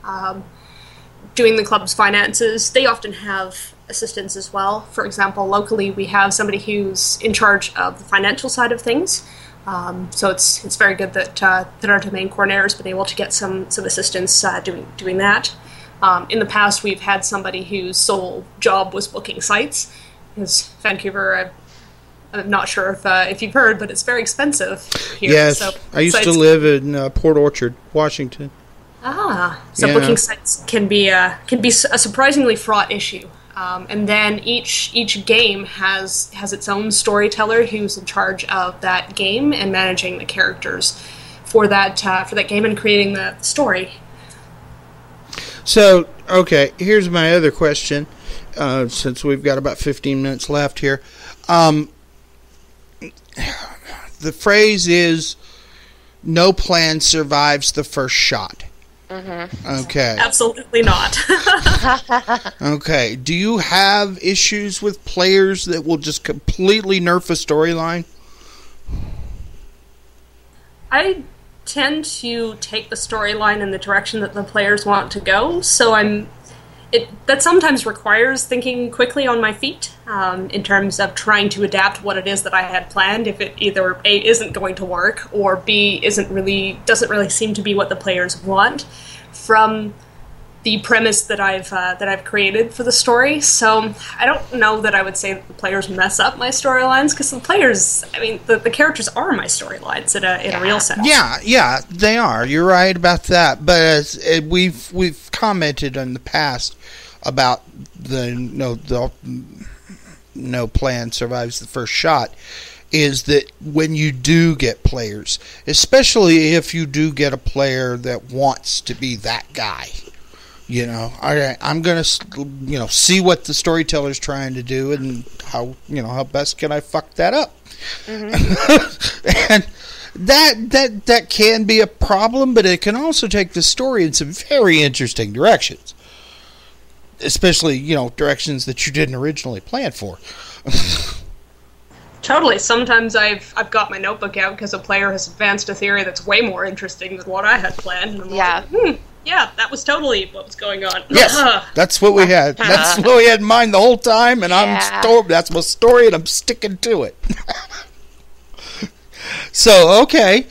doing the club's finances. They often have assistants as well. For example, locally we have somebody who's in charge of the financial side of things. So it's very good that our domain coordinator has been able to get some assistance doing that. In the past, we've had somebody whose sole job was booking sites. Because Vancouver, I'm not sure if you've heard, but it's very expensive here. Yes, so I used to live in Port Orchard, Washington. Booking sites can be a surprisingly fraught issue. And then each game has its own storyteller who's in charge of that game and managing the characters for that game and creating the story. So, okay, here's my other question. Since we've got about 15 minutes left here, the phrase is "No plan survives the first shot." Mm-hmm. Okay. Absolutely not. Okay. Do you have issues with players that will just completely nerf a storyline? I tend to take the storyline in the direction that the players want to go, so that sometimes requires thinking quickly on my feet in terms of trying to adapt what it is that I had planned if it either A, isn't going to work, or B, doesn't really seem to be what the players want from the premise that I've created for the story. So I don't know that I would say that the players mess up my storylines, because the players, I mean, the characters are my storylines in a real sense. Yeah, they are. You're right about that. But as we've commented in the past about the no plan survives the first shot, is that when you do get players, especially if you do get a player that wants to be that guy, I'm going to, see what the storyteller's trying to do and how best can I fuck that up. Mm-hmm. And that can be a problem, but it can also take the story in some very interesting directions. Especially, directions that you didn't originally plan for. Totally. Sometimes I've got my notebook out because a player has advanced a theory that's way more interesting than what I had planned. And I'm like, yeah, that was totally what was going on. Yes, that's what we had. That's what we had in mind the whole time, and that's my story, and I'm sticking to it. So, okay.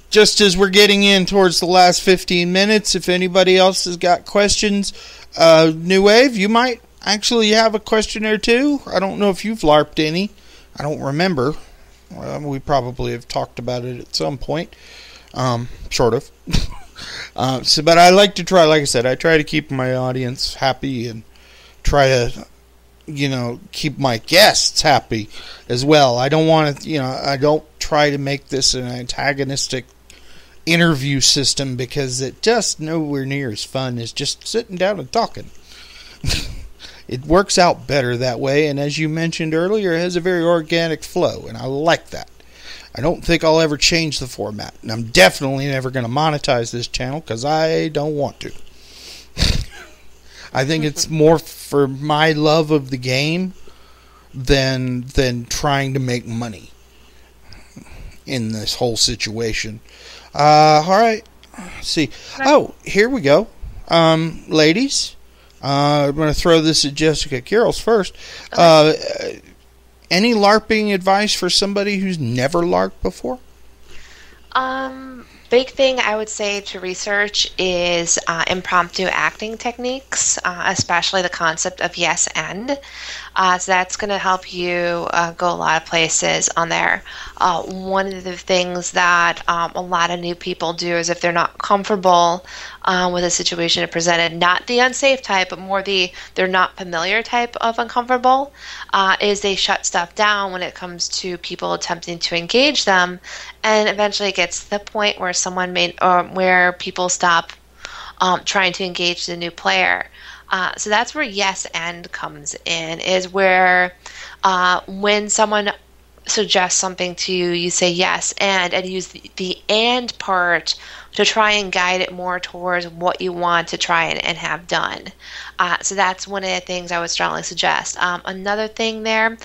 Just as we're getting in towards the last 15 minutes, if anybody else has got questions, New Wave, you might actually have a question or two. I don't know if you've LARPed any. I don't remember. We probably have talked about it at some point. Sort of. But I like to try, like I said, I try to keep my audience happy and try to, keep my guests happy as well. I don't want to, I don't try to make this an antagonistic interview system, because it just nowhere near as fun as just sitting down and talking. It works out better that way, and as you mentioned earlier, it has a very organic flow, and I like that. I don't think I'll ever change the format, and I'm definitely never going to monetize this channel, because I don't want to. I think it's more for my love of the game than trying to make money in this whole situation. All right. Let's see. Oh, here we go. Ladies, I'm going to throw this at Jessica Carroll's first. Any LARPing advice for somebody who's never LARPed before? Big thing I would say to research is impromptu acting techniques, especially the concept of yes and. So that's going to help you go a lot of places on there. One of the things that a lot of new people do is if they're not comfortable with a situation presented, not the unsafe type, but more they're not familiar type of uncomfortable, is they shut stuff down when it comes to people attempting to engage them, and eventually it gets to the point where where people stop trying to engage the new player. So that's where yes and comes in, is where when someone suggests something to you, you say yes and use the and part to try and guide it more towards what you want to try and have done. So that's one of the things I would strongly suggest. Another thing there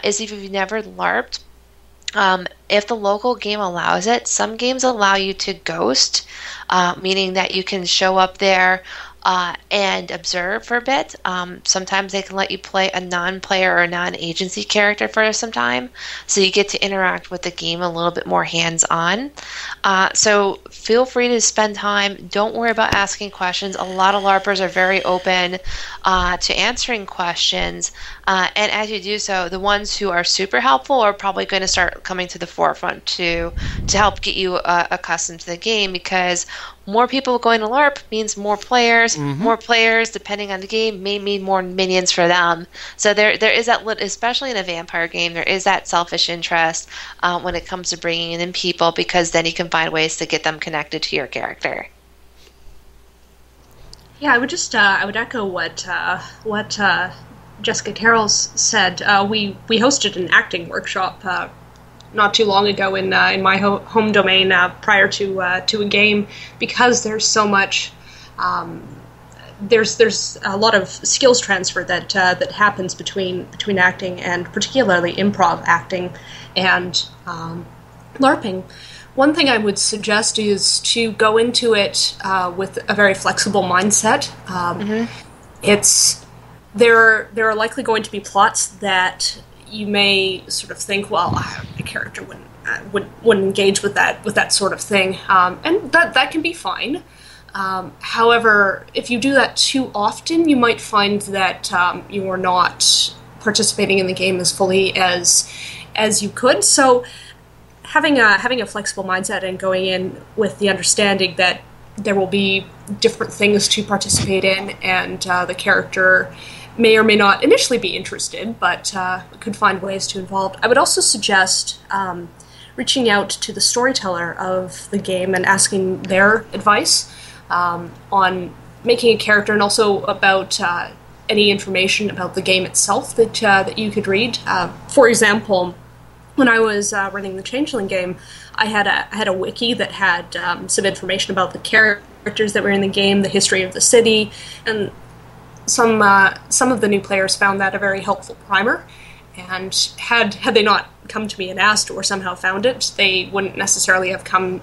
is if you've never LARPed, if the local game allows it, some games allow you to ghost, meaning that you can show up there and observe for a bit. Sometimes they can let you play a non-player or non-agency character for some time, so you get to interact with the game a little bit more hands-on. So feel free to spend time. Don't worry about asking questions. A lot of LARPers are very open to answering questions, and as you do so, the ones who are super helpful are probably going to start coming to the forefront to help get you accustomed to the game, because more people going to LARP means more players. Mm-hmm. More players, depending on the game, may mean more minions for them. So there is that, especially in a vampire game, there is that selfish interest when it comes to bringing in people, because then you can find ways to get them connected to your character. Yeah, I would just I would echo what Jessica Carroll said. We hosted an acting workshop not too long ago in my home domain prior to a game, because there's so much. There's a lot of skills transfer that happens between acting and particularly improv acting, and LARPing. One thing I would suggest is to go into it with a very flexible mindset. There are likely going to be plots that you may sort of think, well, the character wouldn't engage with that sort of thing, and that can be fine. However, if you do that too often, you might find that you are not participating in the game as fully as you could. So having a flexible mindset and going in with the understanding that there will be different things to participate in, and the character may or may not initially be interested, but could find ways to involve. I would also suggest reaching out to the storyteller of the game and asking their advice on making a character, and also about any information about the game itself that you could read. For example, when I was running the Changeling game, I had a wiki that had some information about the characters that were in the game, the history of the city, and some of the new players found that a very helpful primer. And had they not come to me and asked, or somehow found it, they wouldn't necessarily have come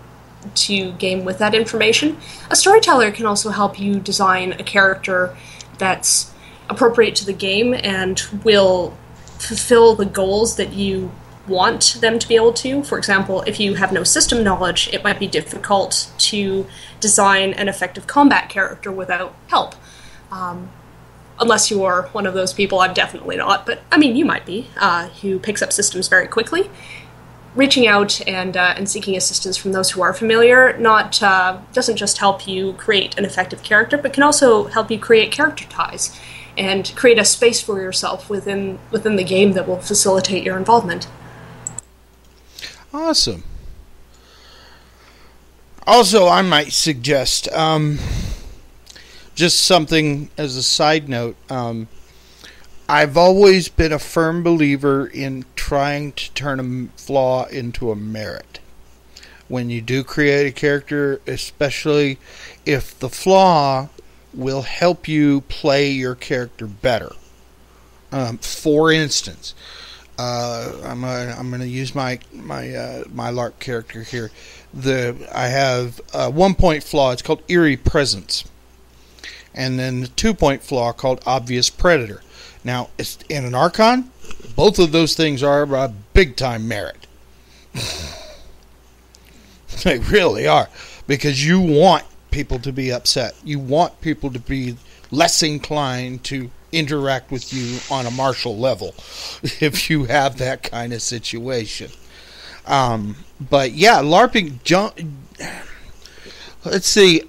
to game with that information. A storyteller can also help you design a character that's appropriate to the game and will fulfill the goals that you want them to be able to. For example, if you have no system knowledge, it might be difficult to design an effective combat character without help. Unless you're one of those people. I'm definitely not, but I mean, you might be, who picks up systems very quickly. Reaching out and seeking assistance from those who are familiar doesn't just help you create an effective character, but can also help you create character ties and create a space for yourself within the game that will facilitate your involvement. Awesome. Also, I might suggest, just something as a side note, I've always been a firm believer in trying to turn a flaw into a merit. When you do create a character, especially if the flaw will help you play your character better. For instance, I'm going to use my LARP character here. I have a 1-point flaw. It's called eerie presence, and then the 2-point flaw called obvious predator. Now, it's in an Archon, both of those things are a big-time merit. They really are, because you want people to be upset. You want people to be less inclined to interact with you on a martial level if you have that kind of situation. But yeah, LARPing... Let's see.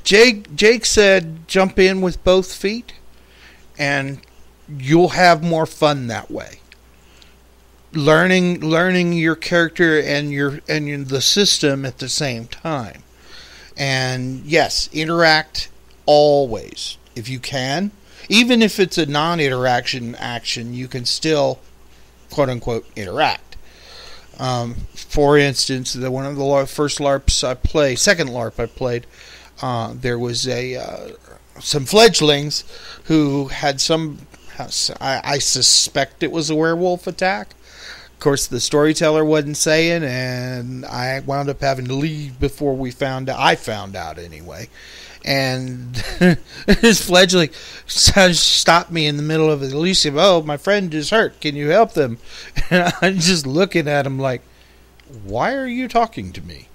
Jake said jump in with both feet, and you'll have more fun that way. Learning your character and the system at the same time. And yes, interact always if you can. Even if it's a non-interaction action, you can still quote unquote interact. For instance, one of the first LARPs I played, second LARP I played, there was some fledglings who had I suspect it was a werewolf attack. Of course, the storyteller wasn't saying, and I wound up having to leave before I found out anyway. And his fledgling stopped me in the middle of the Elysium. Oh, my friend is hurt. Can you help them? And I'm just looking at him like, why are you talking to me?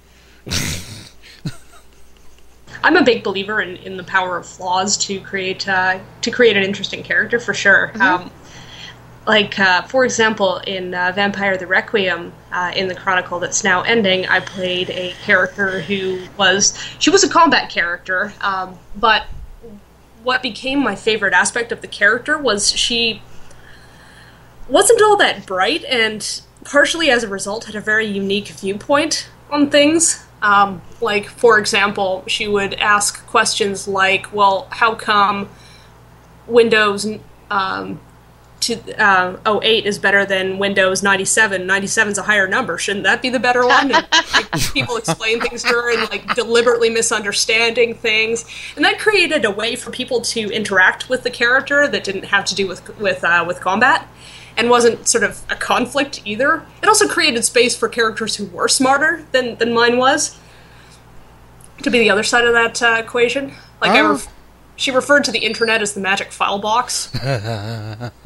I'm a big believer in the power of flaws to create an interesting character, for sure. Mm-hmm. For example, in Vampire the Requiem, in the Chronicle that's now ending, I played a character who was a combat character, but what became my favorite aspect of the character was she wasn't all that bright, and partially as a result had a very unique viewpoint on things. For example, she would ask questions like, well, how come Windows 08 is better than Windows 97? 97's a higher number. Shouldn't that be the better one? And people explain things to her and deliberately misunderstanding things. And that created a way for people to interact with the character that didn't have to do with combat. and wasn't sort of a conflict either. It also created space for characters who were smarter than mine was, to be the other side of that equation. Like, she referred to the internet as the magic file box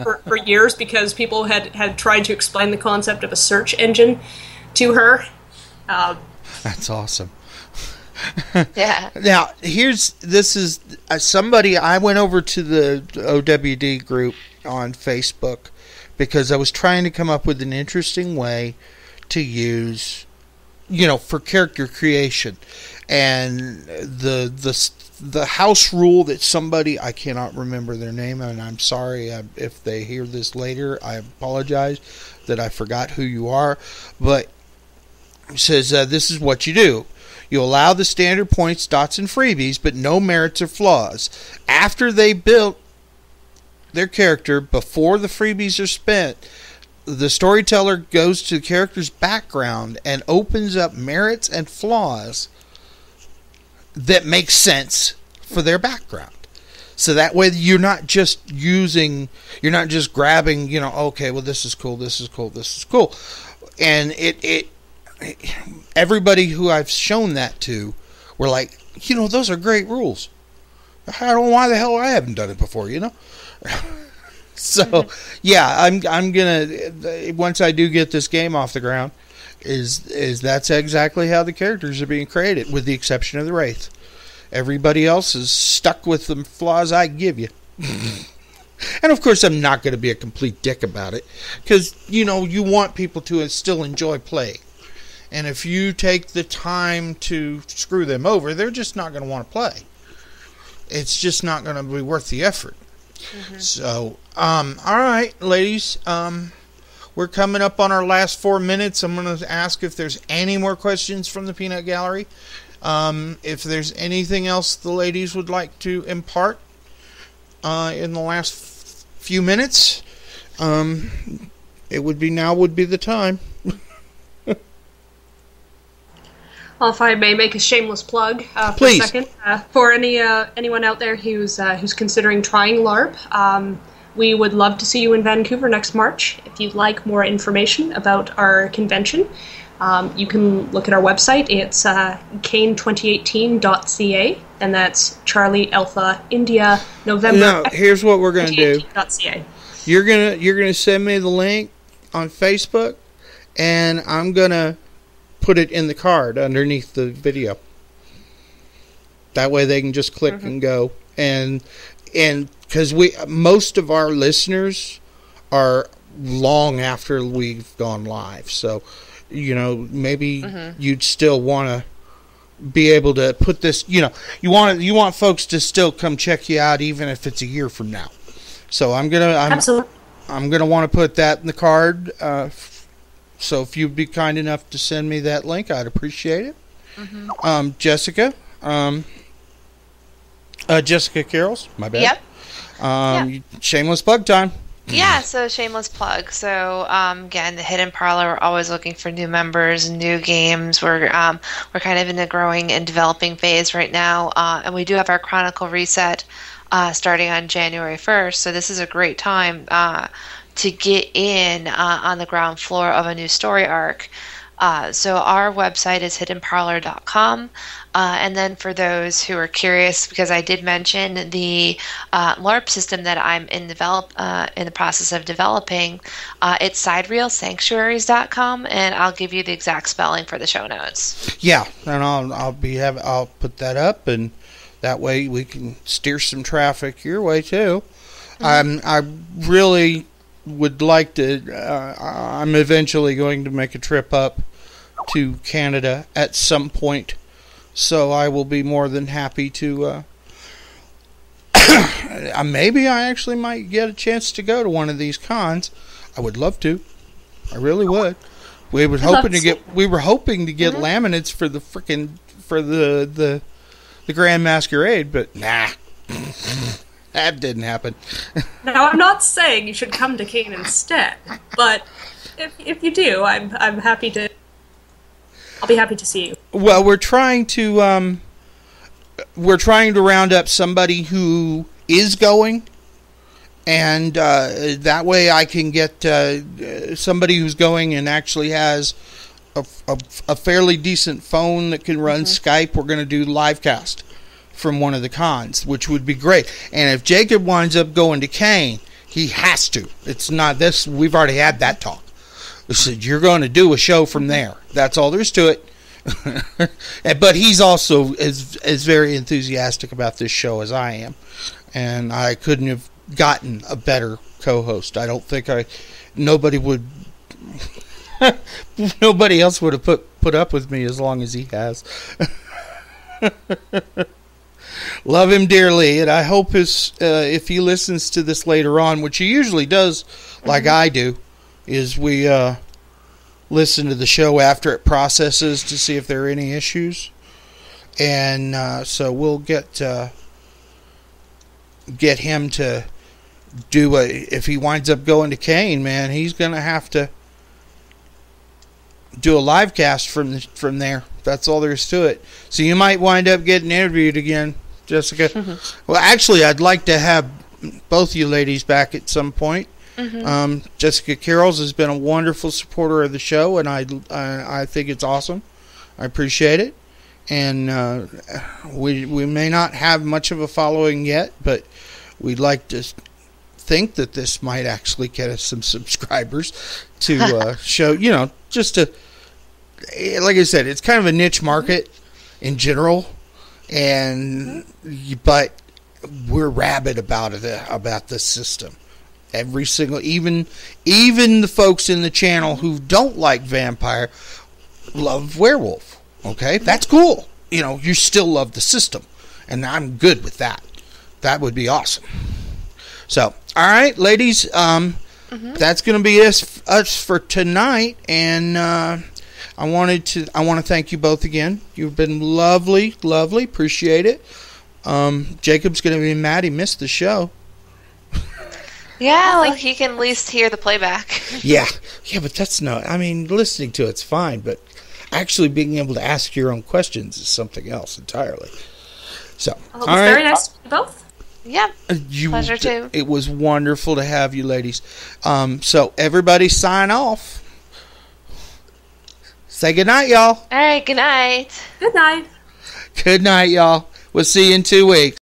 for years because people had tried to explain the concept of a search engine to her. That's awesome. Yeah. Now, this is somebody, I went over to the OWD group on Facebook because I was trying to come up with an interesting way to use, for character creation. And the house rule that somebody, I cannot remember their name, and I'm sorry if they hear this later, I apologize that I forgot who you are, but it says this is what you do. You allow the standard points, dots, and freebies, but no merits or flaws. After they built their character, before the freebies are spent, the storyteller goes to the character's background and opens up merits and flaws that make sense for their background. So that way you're not just grabbing, okay, well, this is cool, this is cool, this is cool. And everybody who I've shown that to were like, those are great rules. I don't know why the hell I haven't done it before, So, yeah, I'm gonna, once I do get this game off the ground, is that's exactly how the characters are being created, with the exception of the Wraith. Everybody else is stuck with the flaws I give you. And of course, I'm not going to be a complete dick about it, because, you want people to still enjoy playing. And if you take the time to screw them over, they're just not going to want to play. It's just not going to be worth the effort. Mm-hmm. So, all right, ladies. We're coming up on our last 4 minutes. I'm going to ask if there's any more questions from the Peanut Gallery. If there's anything else the ladies would like to impart in the last few minutes, would be the time. Well, if I may make a shameless plug for Please. a second, for anyone out there who's considering trying LARP, we would love to see you in Vancouver next March. If you'd like more information about our convention, you can look at our website. It's kane2018.ca, and that's Charlie Alpha India November. Now, here's what we're going to do. .ca. You're gonna send me the link on Facebook, and I'm gonna put it in the card underneath the video. That way they can just click and go. And because most of our listeners are long after we've gone live, so maybe you'd still want to be able to put this. You want folks to still come check you out, even if it's a year from now. So I'm gonna want to put that in the card. So if you'd be kind enough to send me that link, I'd appreciate it. Mm-hmm. Jessica Carols, my bad. Yep. Shameless plug time. Yeah, so shameless plug. So again, the Hidden Parlor, we're always looking for new members, new games. We're kind of in a growing and developing phase right now, and we do have our Chronicle reset starting on January 1st. So this is a great time to get in on the ground floor of a new story arc. So our website is hiddenparlor.com. And then for those who are curious, because I did mention the LARP system that I'm in the process of developing, it's sidereelsanctuaries.com, and I'll give you the exact spelling for the show notes. Yeah, and I'll put that up, and that way we can steer some traffic your way too. Mm-hmm. I really would like to. I'm eventually going to make a trip up to Canada at some point, so I will be more than happy to. Maybe I actually might get a chance to go to one of these cons. I would love to. I really would. We were hoping to get laminates for the the Grand Masquerade, but nah. That didn't happen. Now, I'm not saying you should come to Kane instead, but if you do, I'm happy to. I'll be happy to see you. Well, we're trying to round up somebody who is going, and that way I can get somebody who's going and actually has a fairly decent phone that can run Skype. We're going to do live cast from one of the cons, which would be great. And if Jacob winds up going to Kane, he has to. It's not this. We've already had that talk. We said, you're going to do a show from there. That's all there is to it. But he's also as very enthusiastic about this show as I am. And I couldn't have gotten a better co-host. I don't think nobody would... Nobody else would have put up with me as long as he has. Love him dearly, and I hope if he listens to this later on, which he usually does, like I do, is we listen to the show after it processes to see if there are any issues, and so we'll get him to do if he winds up going to Kane, man, he's gonna have to do a live cast from there. That's all there is to it. So you might wind up getting interviewed again, Jessica. Well, actually, I'd like to have both you ladies back at some point. Jessica Carrolls has been a wonderful supporter of the show, and I think it's awesome. I appreciate it. And we may not have much of a following yet, but we'd like to think that this might actually get us some subscribers to show, just to, like I said, it's kind of a niche market in general, and but we're rabid about the system. Every single, even the folks in the channel who don't like vampire love werewolf. Okay, that's cool. You still love the system, and I'm good with that. That would be awesome. So, all right, ladies, that's going to be us for tonight, and I want to thank you both again. You've been lovely, appreciate it. Jacob's going to be mad he missed the show. Yeah, well, he can at least hear the playback. yeah, but that's not, listening to it's fine, but actually being able to ask your own questions is something else entirely. So, well, it was very nice to meet you both. Yeah, pleasure too. It was wonderful to have you ladies. So everybody sign off. Say goodnight, y'all. All right, good night. Good night. Good night, y'all. We'll see you in 2 weeks.